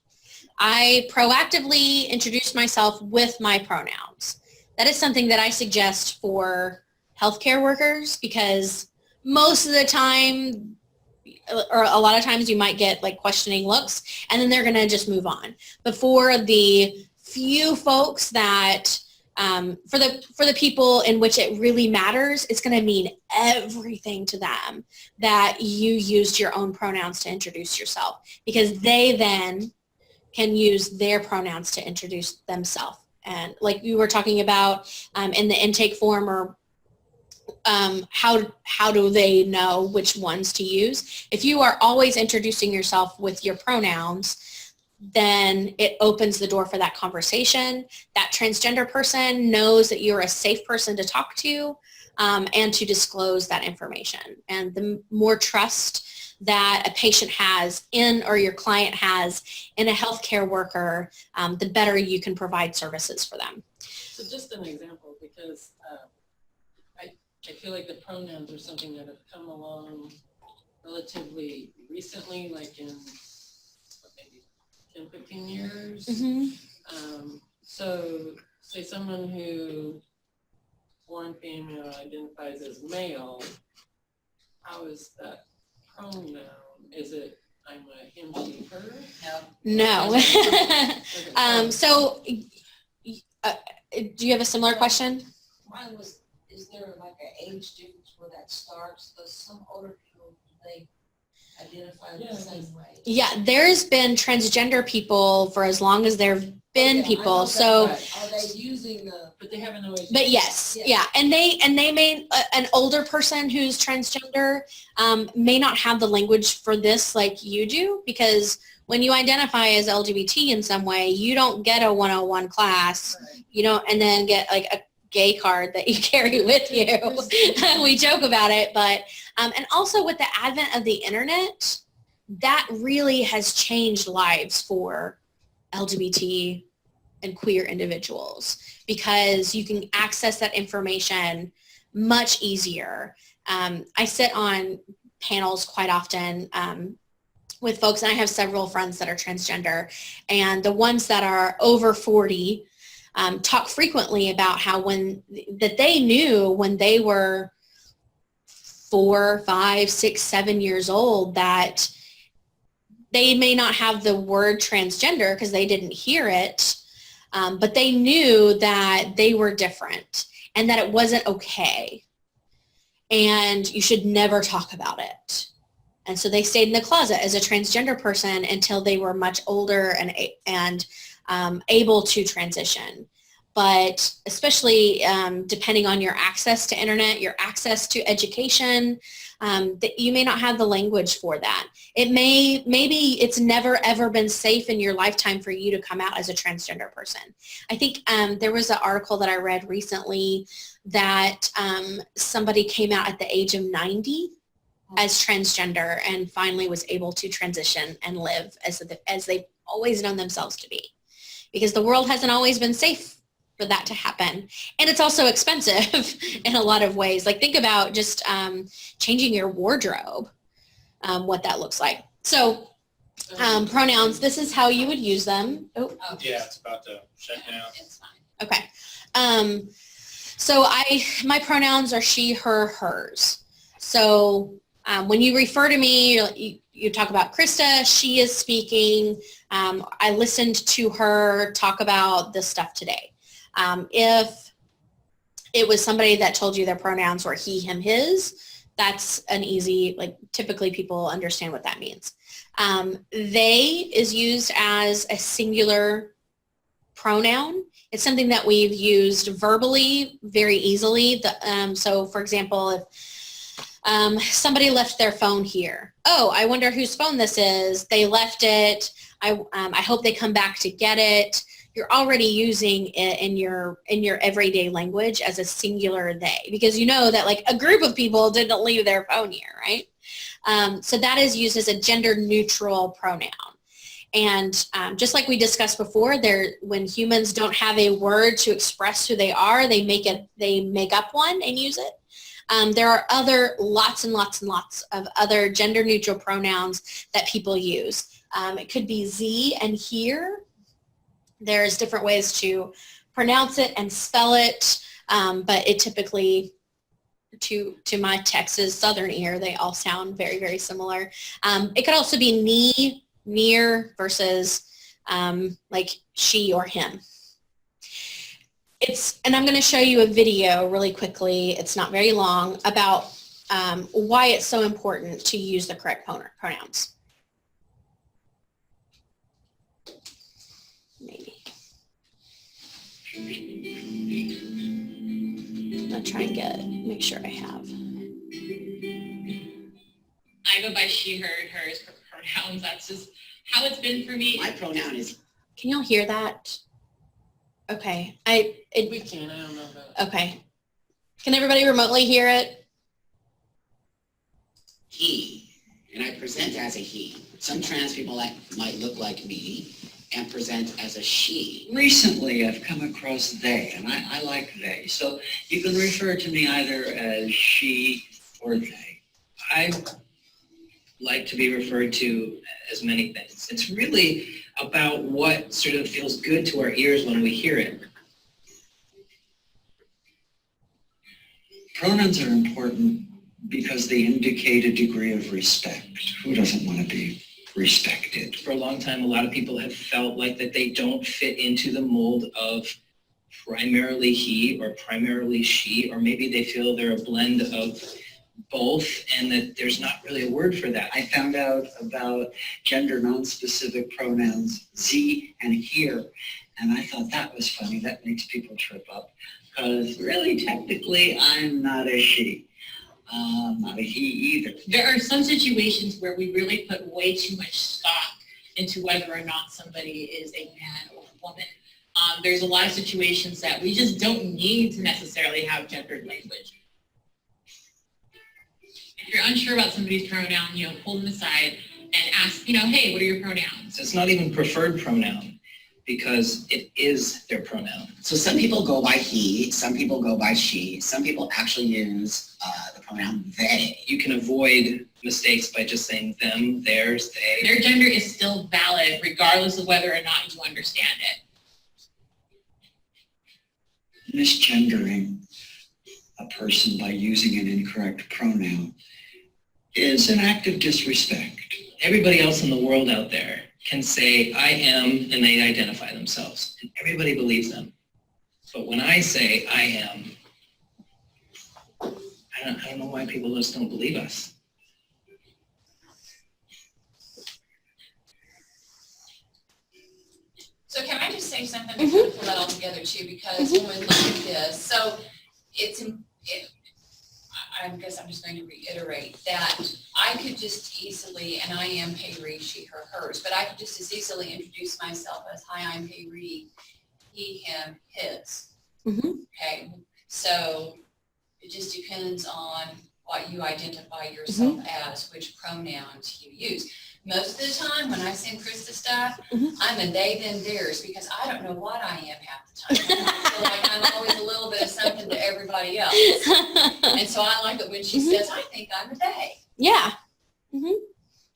I proactively introduce myself with my pronouns. That is something that I suggest for healthcare workers, because most of the time, or a lot of times, you might get like questioning looks, and then they're gonna just move on. But for the few folks that, for the people in which it really matters, it's gonna mean everything to them that you used your own pronouns to introduce yourself, because they then can use their pronouns to introduce themselves. And like we were talking about in the intake form, or how do they know which ones to use? If you are always introducing yourself with your pronouns, then it opens the door for that conversation. That transgender person knows that you're a safe person to talk to, and to disclose that information. And the more trust that a patient has in, or your client has in a healthcare worker, the better you can provide services for them. So just an example, because I feel like the pronouns are something that have come along relatively recently, like in maybe 10, 15 years. Mm-hmm. So say someone who born female identifies as male, how is that pronoun? Is it I'm a him, she, her? No. No. Okay. So do you have a similar question? Mine was, is there like an age difference where that starts? Because some older people, they identify the same way. Yeah, there's been transgender people for as long as there've been Yeah, I know people. that, So, but are they using the? But they haven't always. but yes, Yeah. yeah, and they may, an older person who's transgender may not have the language for this like you do, because when you identify as LGBT in some way, you don't get a 101 class, Right. you don't, and then get like a gay card that you carry with you. We joke about it, but, and also with the advent of the internet, that really has changed lives for LGBT and queer individuals, because you can access that information much easier. I sit on panels quite often with folks, and I have several friends that are transgender, and the ones that are over 40 talk frequently about how that they knew when they were 4, 5, 6, 7 years old that they may not have the word transgender because they didn't hear it, but they knew that they were different and that it wasn't okay, and you should never talk about it. And so they stayed in the closet as a transgender person until they were much older and able to transition. But especially depending on your access to internet, your access to education, that you may not have the language for that. Maybe it's never ever been safe in your lifetime for you to come out as a transgender person. I think there was an article that I read recently that somebody came out at the age of 90 as transgender and finally was able to transition and live as they've always known themselves to be, because the world hasn't always been safe for that to happen. And it's also expensive in a lot of ways. Like think about just changing your wardrobe, what that looks like. So pronouns, this is how you would use them. Oh, Yeah, it's about to shut down. It's fine. okay. So my pronouns are she, her, hers. So when you refer to me, you talk about Krista, she is speaking. I listened to her talk about this stuff today. If it was somebody that told you their pronouns were he, him, his, that's an easy, like typically people understand what that means. They is used as a singular pronoun. It's something that we've used verbally very easily. So for example, if somebody left their phone here, oh, I wonder whose phone this is. They left it. I hope they come back to get it. You're already using it in your everyday language as a singular they, because you know that like a group of people didn't leave their phone here, right? So that is used as a gender neutral pronoun. And just like we discussed before, when humans don't have a word to express who they are, they make up one and use it. There are lots and lots and lots of other gender neutral pronouns that people use. It could be Z and here. There's different ways to pronounce it and spell it, but it typically, to my Texas Southern ear, they all sound very, very similar. It could also be knee, near versus like she or him. And I'm going to show you a video really quickly. It's not very long about why it's so important to use the correct pronouns. Maybe. I'm going to try and make sure I have. I go by she, her, and hers for pronouns. That's just how it's been for me. My pronoun is. Can y'all hear that? Okay. We can, I don't know about. Okay. Can everybody remotely hear it? He, and I present as a he. Some trans people might look like me and present as a she. Recently, I've come across they, and I like they. So you can refer to me either as she or they. I like to be referred to as many things. It's really about what sort of feels good to our ears when we hear it. Pronouns are important because they indicate a degree of respect. Who doesn't want to be respected? For a long time, a lot of people have felt like that they don't fit into the mold of primarily he or primarily she, or maybe they feel they're a blend of both and that there's not really a word for that. I found out about gender non-specific pronouns, Z and here, and I thought that was funny. That makes people trip up because really technically I'm not a she. Not a he either. There are some situations where we really put way too much stock into whether or not somebody is a man or a woman. There's a lot of situations that we just don't need to necessarily have gendered language. If you're unsure about somebody's pronoun, pull them aside and ask, hey, what are your pronouns? It's not even preferred pronoun because it is their pronoun. So some people go by he, some people go by she, some people actually use the pronoun they. You can avoid mistakes by just saying them, theirs, they. Their gender is still valid regardless of whether or not you understand it. Misgendering a person by using an incorrect pronoun is an act of disrespect. Everybody else in the world out there can say, I am, and they identify themselves. And everybody believes them. But when I say I am, I don't know why people just don't believe us. So can I just say something to kind of pull that all together too? Because when we look at this, so I guess I'm just going to reiterate that I could just easily, and I am Payre, she, her, hers, but I could just as easily introduce myself as, hi, I'm Payre, he, him, his. Mm-hmm. Okay, so it just depends on what you identify yourself as, which pronouns you use. Most of the time, when I send Krista stuff, I'm a they, them, theirs, because I don't know what I am half the time. I feel like I'm always a little bit of something to everybody else. And so I like it when she says, I think I'm a they. Yeah.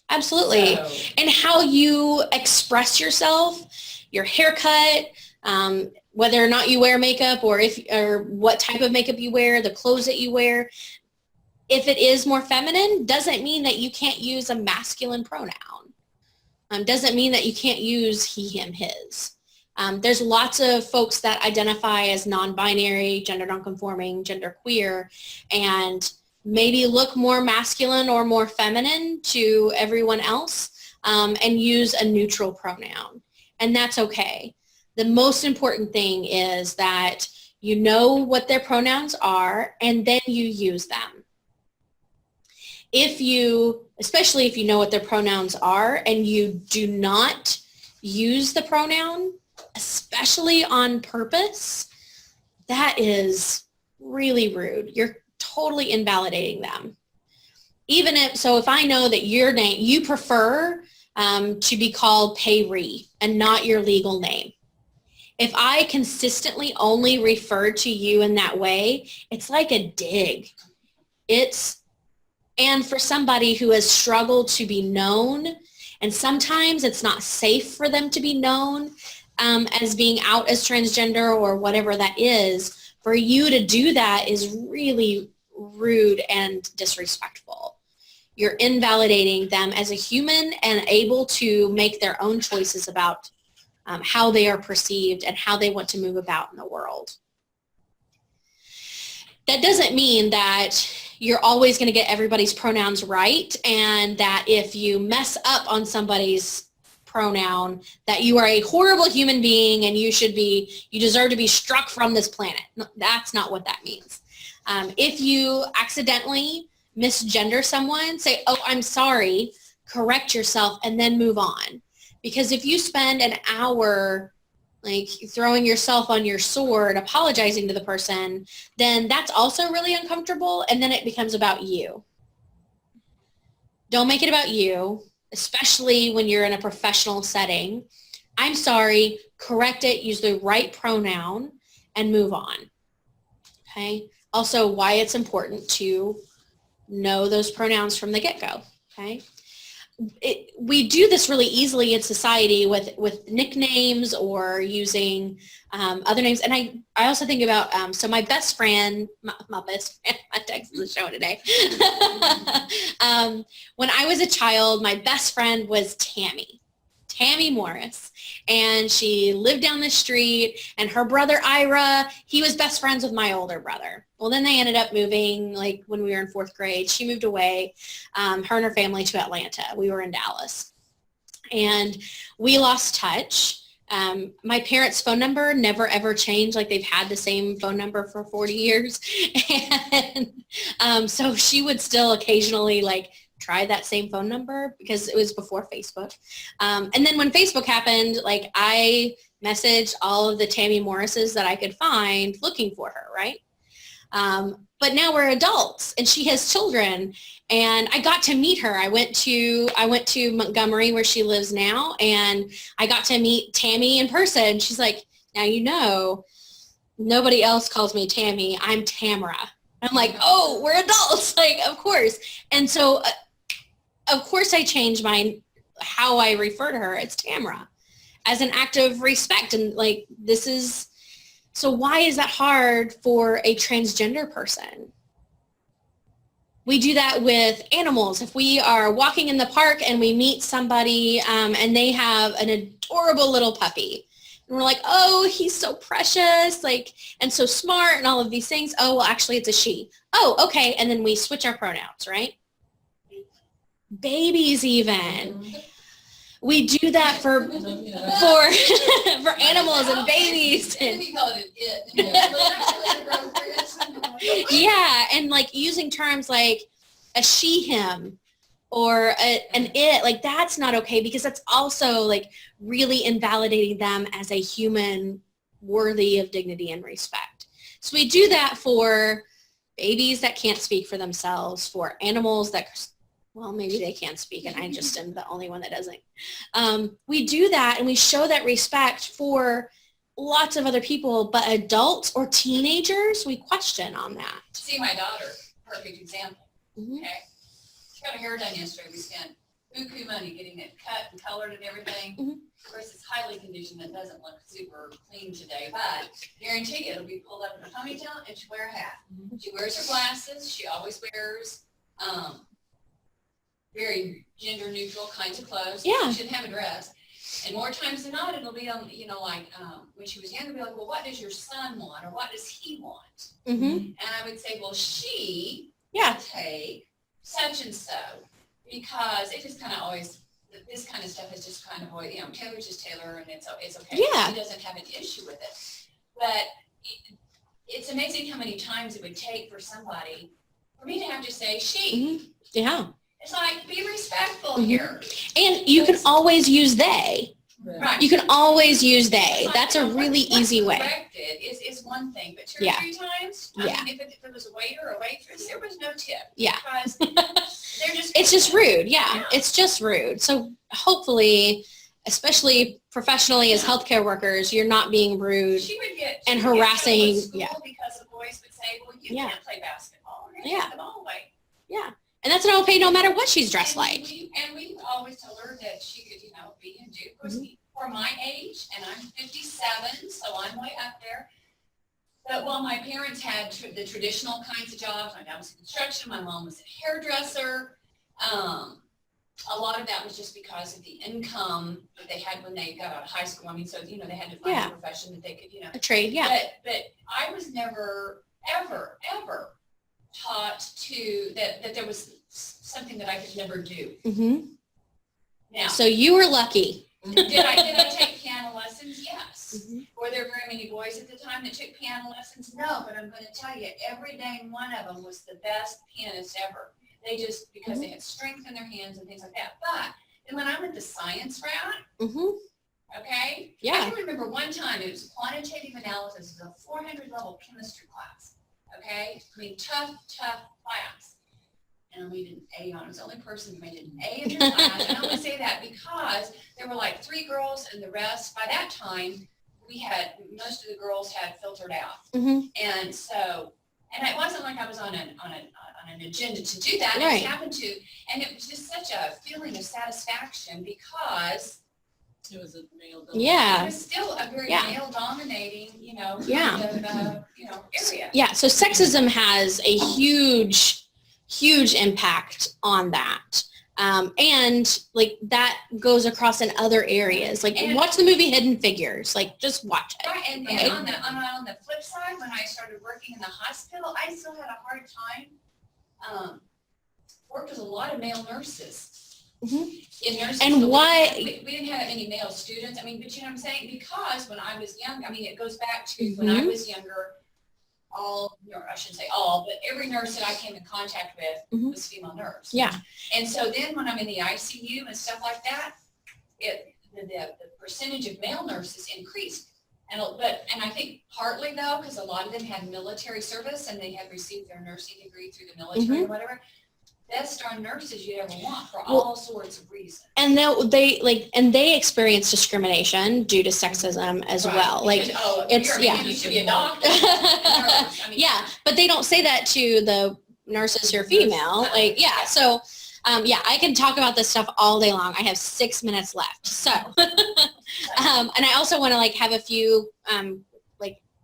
Absolutely. So, and how you express yourself, your haircut, whether or not you wear makeup or what type of makeup you wear, the clothes that you wear. If it is more feminine, doesn't mean that you can't use a masculine pronoun. Doesn't mean that you can't use he, him, his. There's lots of folks that identify as non-binary, gender non-conforming, gender queer, and maybe look more masculine or more feminine to everyone else, and use a neutral pronoun. And that's okay. The most important thing is that you know what their pronouns are, and then you use them. Especially if you know what their pronouns are and you do not use the pronoun, especially on purpose, that is really rude. You're totally invalidating them. If I know that your name, you prefer to be called Payre and not your legal name. If I consistently only refer to you in that way, it's like a dig. And for somebody who has struggled to be known, and sometimes it's not safe for them to be known as being out as transgender or whatever that is, for you to do that is really rude and disrespectful. You're invalidating them as a human and able to make their own choices about how they are perceived and how they want to move about in the world. That doesn't mean that you're always going to get everybody's pronouns right, and that if you mess up on somebody's pronoun, that you are a horrible human being and you deserve to be struck from this planet. No, that's not what that means. If you accidentally misgender someone, say, oh, I'm sorry, correct yourself, and then move on. Because if you spend an hour like throwing yourself on your sword, apologizing to the person, then that's also really uncomfortable, and then it becomes about you. Don't make it about you, especially when you're in a professional setting. I'm sorry, correct it, use the right pronoun, and move on. Okay? Also, why it's important to know those pronouns from the get-go. Okay? We do this really easily in society with nicknames or using other names. And I also think about, so my best friend, my text is showing today. When I was a child, my best friend was Tammy Morris. And she lived down the street, and her brother Ira, he was best friends with my older brother. Well, then they ended up moving, like when we were in 4th grade. She moved away, her and her family, to Atlanta. We were in Dallas. And we lost touch. My parents' phone number never ever changed. Like they've had the same phone number for 40 years. And so she would still occasionally like try that same phone number because it was before Facebook. And then when Facebook happened, like I messaged all of the Tammy Morrises that I could find looking for her, right? But now we're adults and she has children, and I got to meet her. I went to Montgomery where she lives now, and I got to meet Tammy in person. She's like, now you know, nobody else calls me Tammy. I'm Tamara. I'm like, oh, we're adults. Like, of course. And so, of course, I changed how I refer to her. It's Tamara as an act of respect. And like, so why is that hard for a transgender person? We do that with animals. If we are walking in the park and we meet somebody and they have an adorable little puppy, and we're like, oh, he's so precious, like, and so smart and all of these things. Oh, well, actually it's a she. Oh, okay. And then we switch our pronouns, right? Babies even. We do that for animals and babies. And, yeah, and like using terms like a she, him, or an it, like that's not okay, because that's also like really invalidating them as a human worthy of dignity and respect. So we do that for babies that can't speak for themselves, for animals that well, maybe they can speak and I just am the only one that doesn't. We do that and we show that respect for lots of other people, but adults or teenagers, we question on that. See, my daughter, perfect example, Mhm. okay? She got her hair done yesterday. We spent buku money getting it cut and colored and everything. Mhm. Of course, it's highly conditioned. It doesn't look super clean today, but guarantee you it'll be pulled up in a ponytail and she'll wear a hat. She wears her glasses. She always wears very gender neutral kinds of clothes. Yeah. She didn't have a dress. And more times than not, it'll be, like, when she was younger, be like, well, what does your son want? Or what does he want? Mm-hmm. And I would say, well, she Yeah. will take such and so, because it just kind of always, this kind of stuff is just kind of always, Taylor's just Taylor and it's okay. Yeah. She doesn't have an issue with it. But it's amazing how many times it would take for somebody, for me to have to say she. Mm-hmm. Yeah. It's like, be respectful Mhm. here. And you can always use they. Right. You can always use they. It's That's like, a really easy way. Corrected is one thing, but 2 or Yeah. 3 times, Yeah. I mean, if it was a waiter or waitress, there was no tip. Yeah. Because they're just. It's just rude. Yeah. It's just rude. So hopefully, especially professionally as healthcare workers, you're not being rude. She would get. and she would get harassing- trouble at school yeah. Because the boys would say, well, you Yeah. can't play basketball. You're Yeah. taking the ball away. Yeah. And that's an okay no matter what she's dressed And like. we always told her that she could, be and do. Of course, Mm-hmm. for my age, and I'm 57, so I'm way up there. But while my parents had the traditional kinds of jobs, my dad was in construction, my mom was a hairdresser. A lot of that was just because of the income that they had when they got out of high school. I mean, so, they had to find Yeah. a profession that they could, A trade. Yeah. But I was never, ever, ever taught that there was something that I could never do. Mm-hmm. Now, So you were lucky. did I take piano lessons? Yes. Mm-hmm. Were there very many boys at the time that took piano lessons? No, but I'm going to tell you, every dang one of them was the best pianist ever. They just, because they had strength in their hands and things like that. But then when I went the science route, Mm-hmm. okay? Yeah. I can remember one time, it was quantitative analysis, it was a 400 level chemistry class, okay? I mean, tough class. And we did an A on it. I was the only person who made an A in their class. And I only say that because there were like 3 girls and the rest, by that time, most of the girls had filtered out. Mm-hmm. And so, and it wasn't like I was on an agenda to do that. Right. It just happened to, and it was just such a feeling of satisfaction because It was a male. it Yeah. was still a very Yeah. male dominating, Yeah. kind of, area. Yeah. So sexism has a huge impact on that. And like that goes across in other areas. Like And- watch the movie Hidden Figures. Like just watch it. Right, and Okay. on the flip side, when I started working in the hospital, I still had a hard time. Worked with a lot of male nurses. Mhm. In nursing And school, what- we didn't have any male students. I mean, but you know what I'm saying? Because when I was young, I mean, it goes back to when I Mhm. was younger, I shouldn't say all, but every nurse that I came in contact with Mhm. was female nurse. Yeah. And so then when I'm in the ICU and stuff like that, the percentage of male nurses increased. And I think partly though, because a lot of them had military service and they had received their nursing degree through the military or whatever. Best darn nurses you'd ever want for all sorts of reasons. And they experience discrimination due to sexism as Right. well. Like it's- yeah. You should be a doctor. Nurse. I mean, yeah, but they don't say that to the nurses who are female. Like, yeah, so, I can talk about this stuff all day long. I have 6 minutes left. So, and I also want to have a few,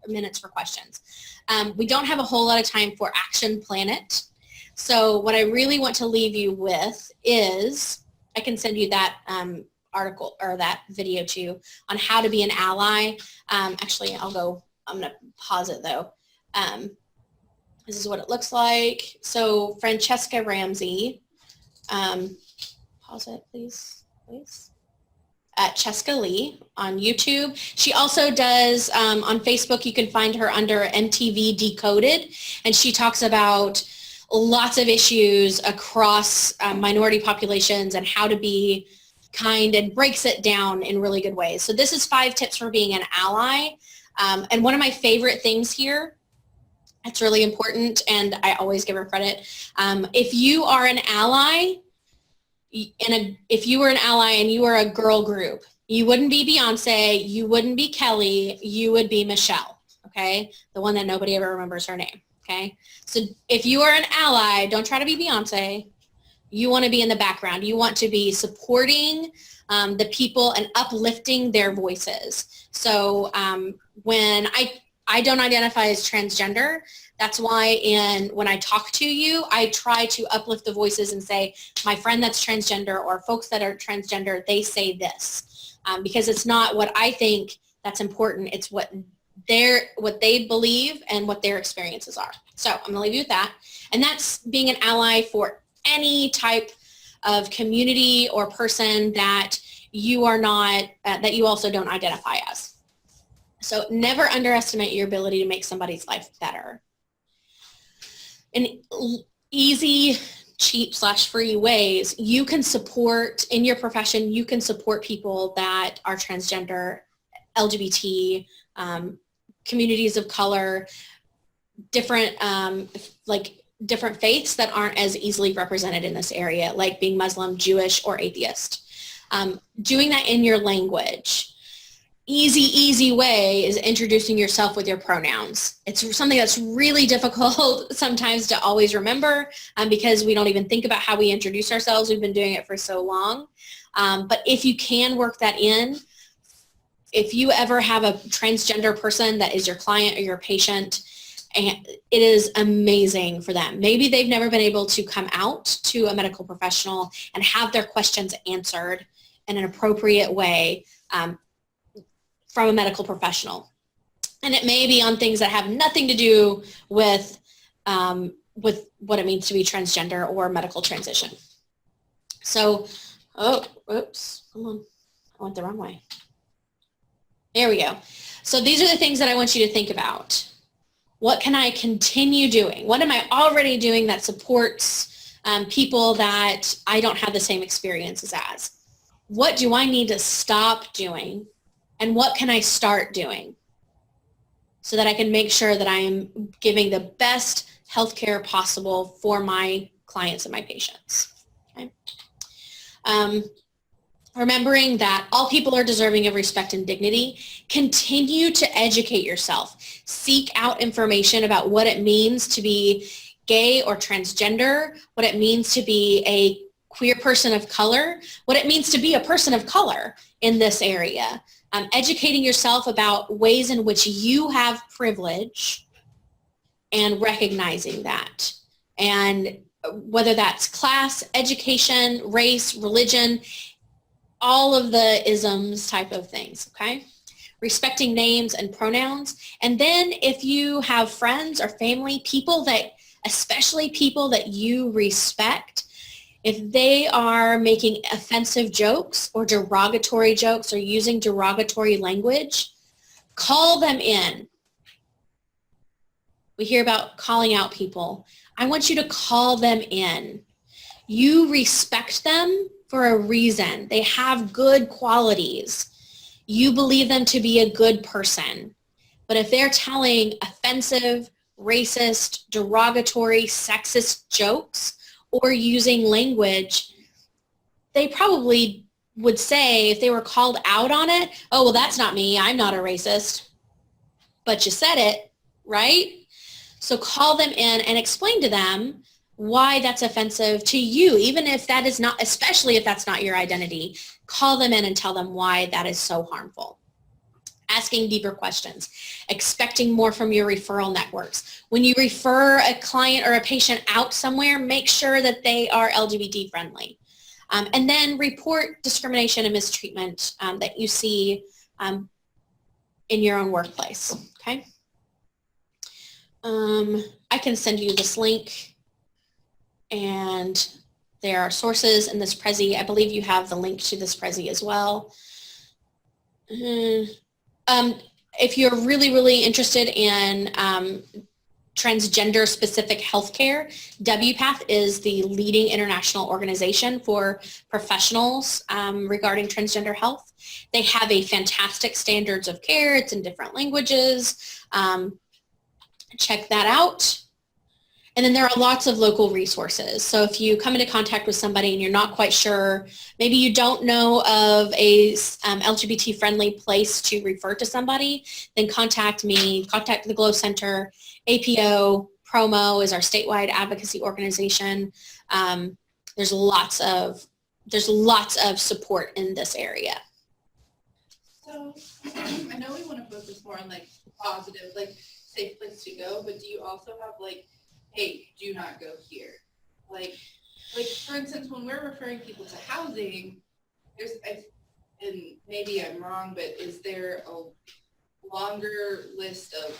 minutes for questions. We don't have a whole lot of time for Action Planet. So what I really want to leave you with is, I can send you that article or that video too on how to be an ally. Actually, I'm going to pause it though. This is what it looks like. So Francesca Ramsey, pause it please. At Cheska Lee on YouTube. She also does, on Facebook, you can find her under MTV Decoded, and she talks about lots of issues across minority populations and how to be kind, and breaks it down in really good ways. So this is 5 tips for being an ally. And one of my favorite things here, it's really important, and I always give her credit. If you are an ally, if you were an ally and you were a girl group, you wouldn't be Beyonce, you wouldn't be Kelly, you would be Michelle, okay? The one that nobody ever remembers her name, okay? So if you are an ally, don't try to be Beyonce. You want to be in the background. You want to be supporting the people and uplifting their voices. So when I don't identify as transgender, that's why when I talk to you, I try to uplift the voices and say, my friend that's transgender or folks that are transgender, they say this. Because it's not what I think that's important. It's what they believe and what their experiences are. So I'm gonna leave you with that. And that's being an ally for any type of community or person that you are not, that you also don't identify as. So never underestimate your ability to make somebody's life better. In easy, cheap / free ways, you can support, in your profession, you can support people that are transgender, LGBT, communities of color, different, different faiths that aren't as easily represented in this area, like being Muslim, Jewish, or atheist. Doing that in your language. Easy way is introducing yourself with your pronouns. It's something that's really difficult sometimes to always remember because we don't even think about how we introduce ourselves. We've been doing it for so long. But if you can work that in, if you ever have a transgender person that is your client or your patient, and it is amazing for them. Maybe they've never been able to come out to a medical professional and have their questions answered in an appropriate way from a medical professional. And it may be on things that have nothing to do with what it means to be transgender or medical transition. So, oops, hold on. I went the wrong way. There we go. So these are the things that I want you to think about. What can I continue doing? What am I already doing that supports people that I don't have the same experiences as? What do I need to stop doing? And what can I start doing so that I can make sure that I am giving the best healthcare possible for my clients and my patients? Okay. Remembering that all people are deserving of respect and dignity. Continue to educate yourself. Seek out information about what it means to be gay or transgender, what it means to be a queer person of color, what it means to be a person of color in this area. Educating yourself about ways in which you have privilege and recognizing that. And whether that's class, education, race, religion, all of the isms type of things, okay? Respecting names and pronouns. And then if you have friends or family, people that, especially people that you respect, if they are making offensive jokes or derogatory jokes or using derogatory language, call them in. We hear about calling out people. I want you to call them in. You respect them for a reason. They have good qualities. You believe them to be a good person. But if they're telling offensive, racist, derogatory, sexist jokes or using language, they probably would say, if they were called out on it, oh, well, that's not me. I'm not a racist. But you said it, right? So call them in and explain to them why that's offensive to you, even if that is not, especially if that's not your identity. Call them in and tell them why that is so harmful. Asking deeper questions, expecting more from your referral networks. When you refer a client or a patient out somewhere, make sure that they are LGBT friendly. And then report discrimination and mistreatment that you see in your own workplace, okay? I can send you this link. And there are sources in this Prezi. I believe you have the link to this Prezi as well. If you're really interested in transgender specific healthcare, WPATH is the leading international organization for professionals regarding transgender health. They have a fantastic standards of care. It's in different languages. Check that out. And then there are lots of local resources. So if you come into contact with somebody and you're not quite sure, maybe you don't know of a LGBT friendly place to refer to somebody, then contact me, contact the Glow Center. APO Promo is our statewide advocacy organization. There's lots of support in this area. So I know we want to focus more on like positive, like safe place to go, but do you also have like, hey, do not go here? Like for instance, when we're referring people to housing, and maybe I'm wrong, but is there a longer list of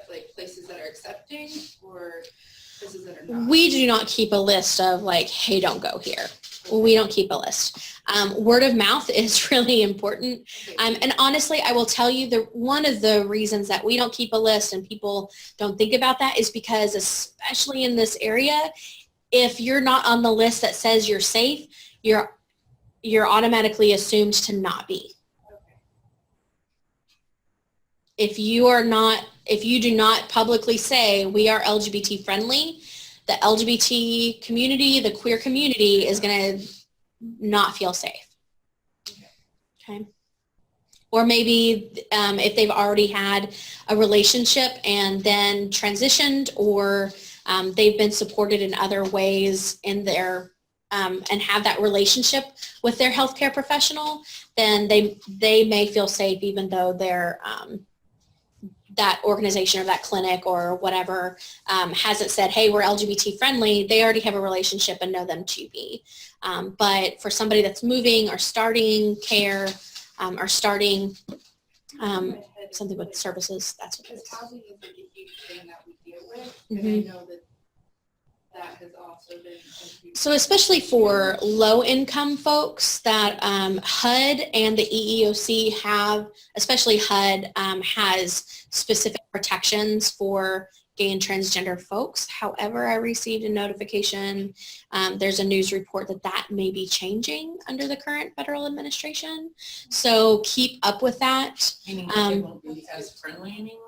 like places that are accepting or places that are not? We do not keep a list of like, hey, don't go here. We don't keep a list. Word of mouth is really important. And honestly, I will tell you one of the reasons that we don't keep a list and people don't think about that is because, especially in this area, if you're not on the list that says you're safe, you're automatically assumed to not be. If you do not publicly say we are LGBT friendly, the LGBT community, the queer community is going to not feel safe. Okay. Or maybe if they've already had a relationship and then transitioned, or they've been supported in other ways in their and have that relationship with their healthcare professional, then they may feel safe even though they're that organization or that clinic or whatever hasn't said, hey, we're LGBT friendly. They already have a relationship and know them to be. But for somebody that's moving or starting care or starting something with services, that's what it is. Housing is like a huge thing that we deal with, and I know that has also been. So especially for low income folks, that HUD and the EEOC have, especially HUD has specific protections for gay and transgender folks. However, I received a notification, there's a news report that may be changing under the current federal administration. So keep up with that. Meaning it won't be as friendly anymore?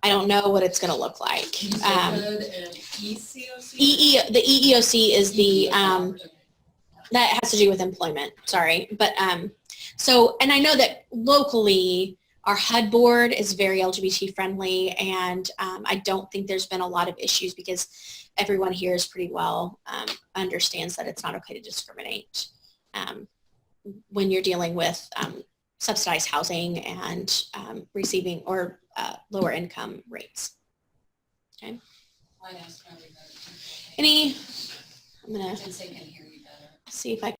I don't know what it's going to look like. HUD and ECOC? The EEOC is the, that has to do with employment, sorry. But so, and I know that locally, our HUD board is very LGBT friendly, and I don't think there's been a lot of issues because everyone here is pretty well understands that it's not okay to discriminate when you're dealing with subsidized housing and receiving or lower income rates. Okay. I'm gonna Since they can hear you better. see if I